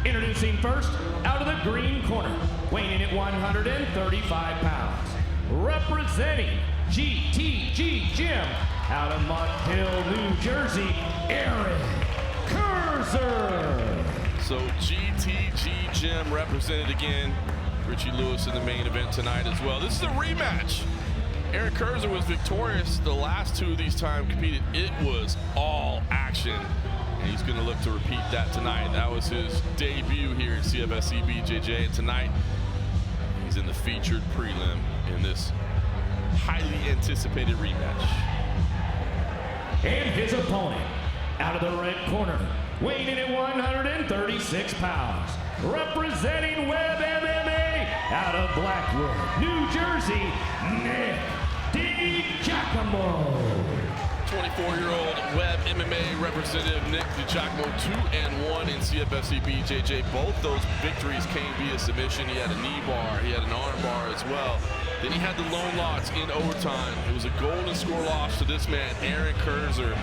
S2: Introducing first, out of the green corner, weighing in at 135 pounds, representing GTG Gym, out of Mont Hill, New Jersey, Aaron Kurzer.
S1: So GTG Gym represented again. Richie Lewis in the main event tonight as well. This is a rematch. Aaron Kurzer was victorious the last 2 of these times competed. It was all action. And he's going to look to repeat that tonight. That was his debut here at CFFC BJJ. And tonight, he's in the featured prelim in this highly anticipated rematch.
S2: And his opponent, out of the red corner, weighing in at 136 pounds, representing Web MMA, out of Blackwood, New Jersey, Nick Digiacomo.
S1: 24-year-old Web MMA representative Nick Digiacomo, 2-1 in CFFC BJJ. Both those victories came via submission. He had a knee bar, he had an arm bar as well. Then he had the lone loss in overtime. It was a golden score loss to this man, Kurzer.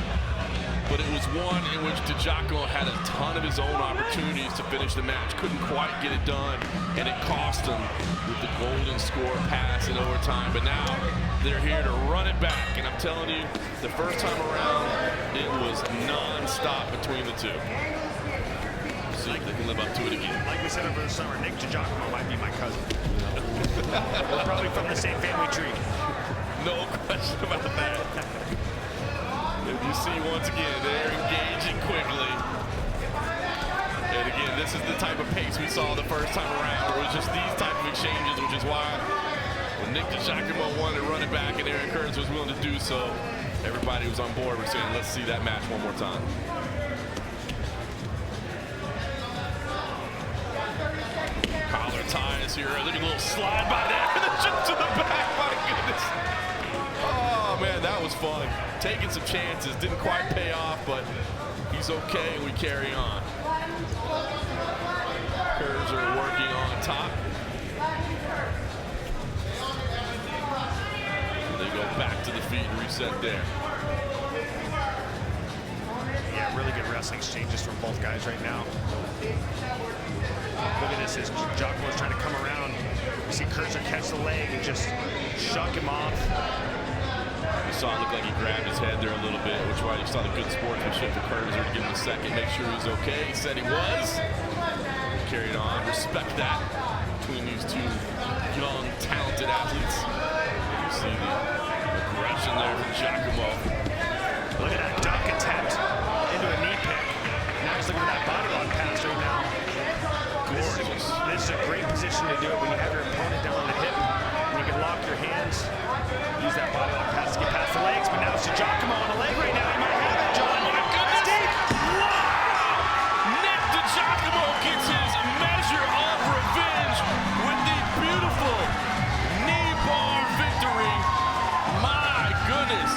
S1: But it was one in which Digiacomo had a ton of his own opportunities to finish the match. Couldn't quite get it done, and it cost him with the golden score pass in overtime. But now they're here to run it back. And I'm telling you, the first time around, it was non-stop between the two. See if they can live up to it again.
S3: Like we said over the summer, Nick Digiacomo might be my cousin. We're probably from the same family tree.
S1: No question about that. You see, once again, they're engaging quickly. And again, this is the type of pace we saw the first time around, where it was just these type of exchanges, which is why when Nick Digiacomo wanted to run it back and Kurzer was willing to do so, everybody was on board. We're saying, let's see that match one more time. Collar ties here. Look at a little slide by there. And the jump to the back. My goodness. Oh, man, that was fun. Taking some chances, didn't quite pay off, but he's okay, and we carry on. Kurzer working on top. They go back to the feet and reset there.
S3: Yeah, really good wrestling exchanges from both guys right now. Look at this, as Digiacomo's trying to come around. We see Kurzer catch the leg and just shuck him off.
S1: You saw it look like he grabbed his head there a little bit, which is why you saw the good sportsmanship for Kurzer to give him a second, make sure he was okay. He said he was. Carried on. Respect that between these two young, talented athletes. You see the aggression there from Digiacomo.
S3: Look at that duck attempt into a knee pick. Now he's looking at that body lock pass right now.
S1: Gorgeous.
S3: This is a great position to do it when you have your opponent down on the hip. And you can lock your hands. Use that body lock pass to get past the legs, but now it's Digiacomo on the leg right now. He might have it, John.
S1: Oh my goodness!
S3: Deep.
S1: Wow! Nick Digiacomo gets his measure of revenge with the beautiful knee bar victory. My goodness,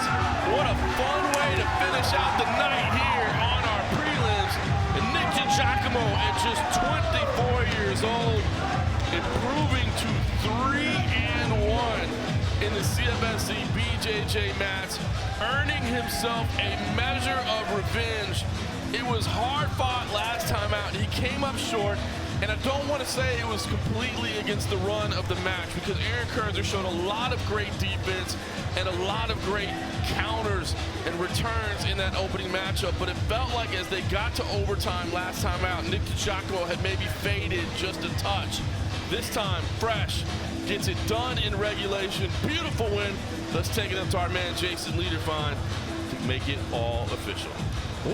S1: what a fun way to finish out the night here on our prelims. And Nick Digiacomo, at just 24 years old, improving to 3-1 in the CFFC BJJ match, earning himself a measure of revenge. It was hard fought last time out. He came up short, and I don't want to say it was completely against the run of the match, because Kurzer showed a lot of great defense and a lot of great counters and returns in that opening matchup, but it felt like as they got to overtime last time out, Nick Digiacomo had maybe faded just a touch. This time, fresh, gets it done in regulation. Beautiful win. Let's take it up to our man Jason Liederfine to make it all official.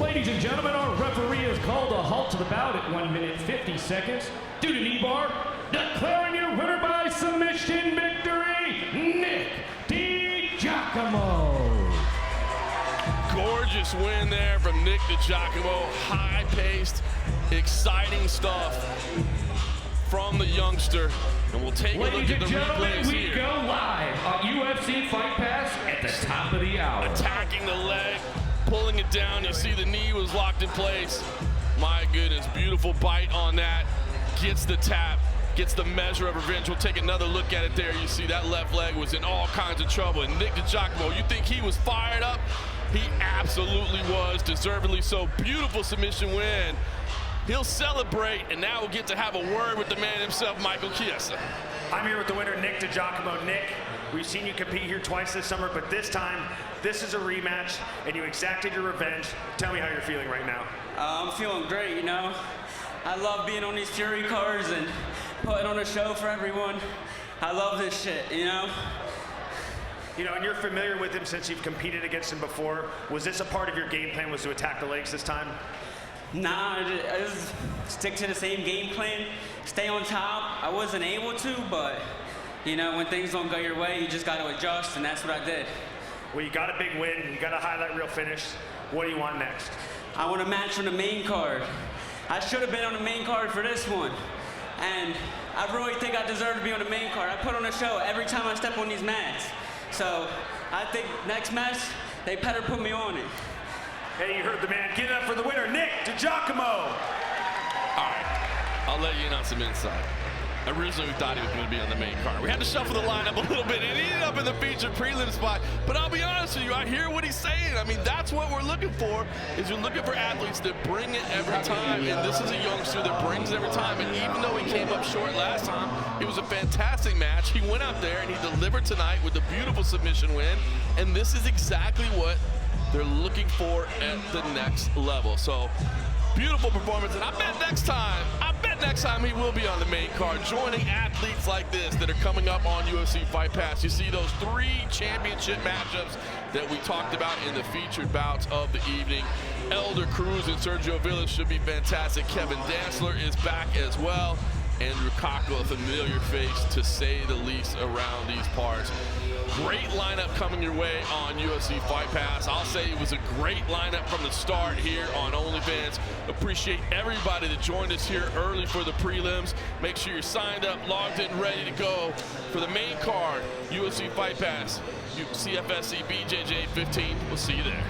S2: Ladies and gentlemen, our referee has called a halt to the bout at 1 minute 50 seconds due to knee bar. Declaring your winner by submission victory, Nick Digiacomo.
S1: Gorgeous win there from Nick Digiacomo. High-paced, exciting stuff from the youngster. And we'll take a look at the replays
S2: we
S1: here.
S2: Go live on UFC Fight Pass at the top of the hour.
S1: Attacking the leg, pulling it down. You see the knee was locked in place. My goodness, beautiful bite on that. Gets the tap, gets the measure of revenge. We'll take another look at it there. You see that left leg was in all kinds of trouble. And Nick Digiacomo, you think he was fired up? He absolutely was, deservedly so. Beautiful submission win. He'll celebrate, and now we'll get to have a word with the man himself, Michael Chiesa.
S3: I'm here with the winner, Nick Digiacomo. Nick, we've seen you compete here twice this summer, but this time, this is a rematch, and you exacted your revenge. Tell me how you're feeling right now.
S4: I'm feeling great, you know. I love being on these Fury cards and putting on a show for everyone. I love this shit, you know.
S3: You know, and you're familiar with him since you've competed against him before. Was this a part of your game plan, was to attack the legs this time?
S4: Nah, I just stick to the same game plan, stay on top. I wasn't able to, but you know, when things don't go your way, you just got to adjust, and that's what I did.
S3: Well, you got a big win, you got a highlight reel finish. What do you want next?
S4: I want a match on the main card. I should have been on the main card for this one, and I really think I deserve to be on the main card. I put on a show every time I step on these mats. So I think next match, they better put me on it.
S3: Hey, you heard the man. Get it up for the winner, Nick Digiacomo.
S1: All right, I'll let you in on some insight. Originally, we thought he was going to be on the main card. We had to shuffle the lineup a little bit. It ended up in the featured prelim spot. But I'll be honest with you, I hear what he's saying. I mean, that's what we're looking for, is you're looking for athletes that bring it every time. And this is a youngster that brings it every time. And even though he came up short last time, it was a fantastic match. He went out there and he delivered tonight with a beautiful submission win. And this is exactly what they're looking for at the next level. So, beautiful performance, and I bet next time he will be on the main card, joining athletes like this that are coming up on UFC Fight Pass. You see those 3 championship matchups that we talked about in the featured bouts of the evening. Elder Cruz and Sergio Villas should be fantastic. Kevin Dantzler is back as well. Andrew Cockle, a familiar face to say the least around these parts. Great lineup coming your way on UFC Fight Pass. I'll say it was a great lineup from the start here on OnlyFans. Appreciate everybody that joined us here early for the prelims. Make sure you're signed up, logged in, ready to go for the main card, UFC Fight Pass, CFFC BJJ 15. We'll see you there.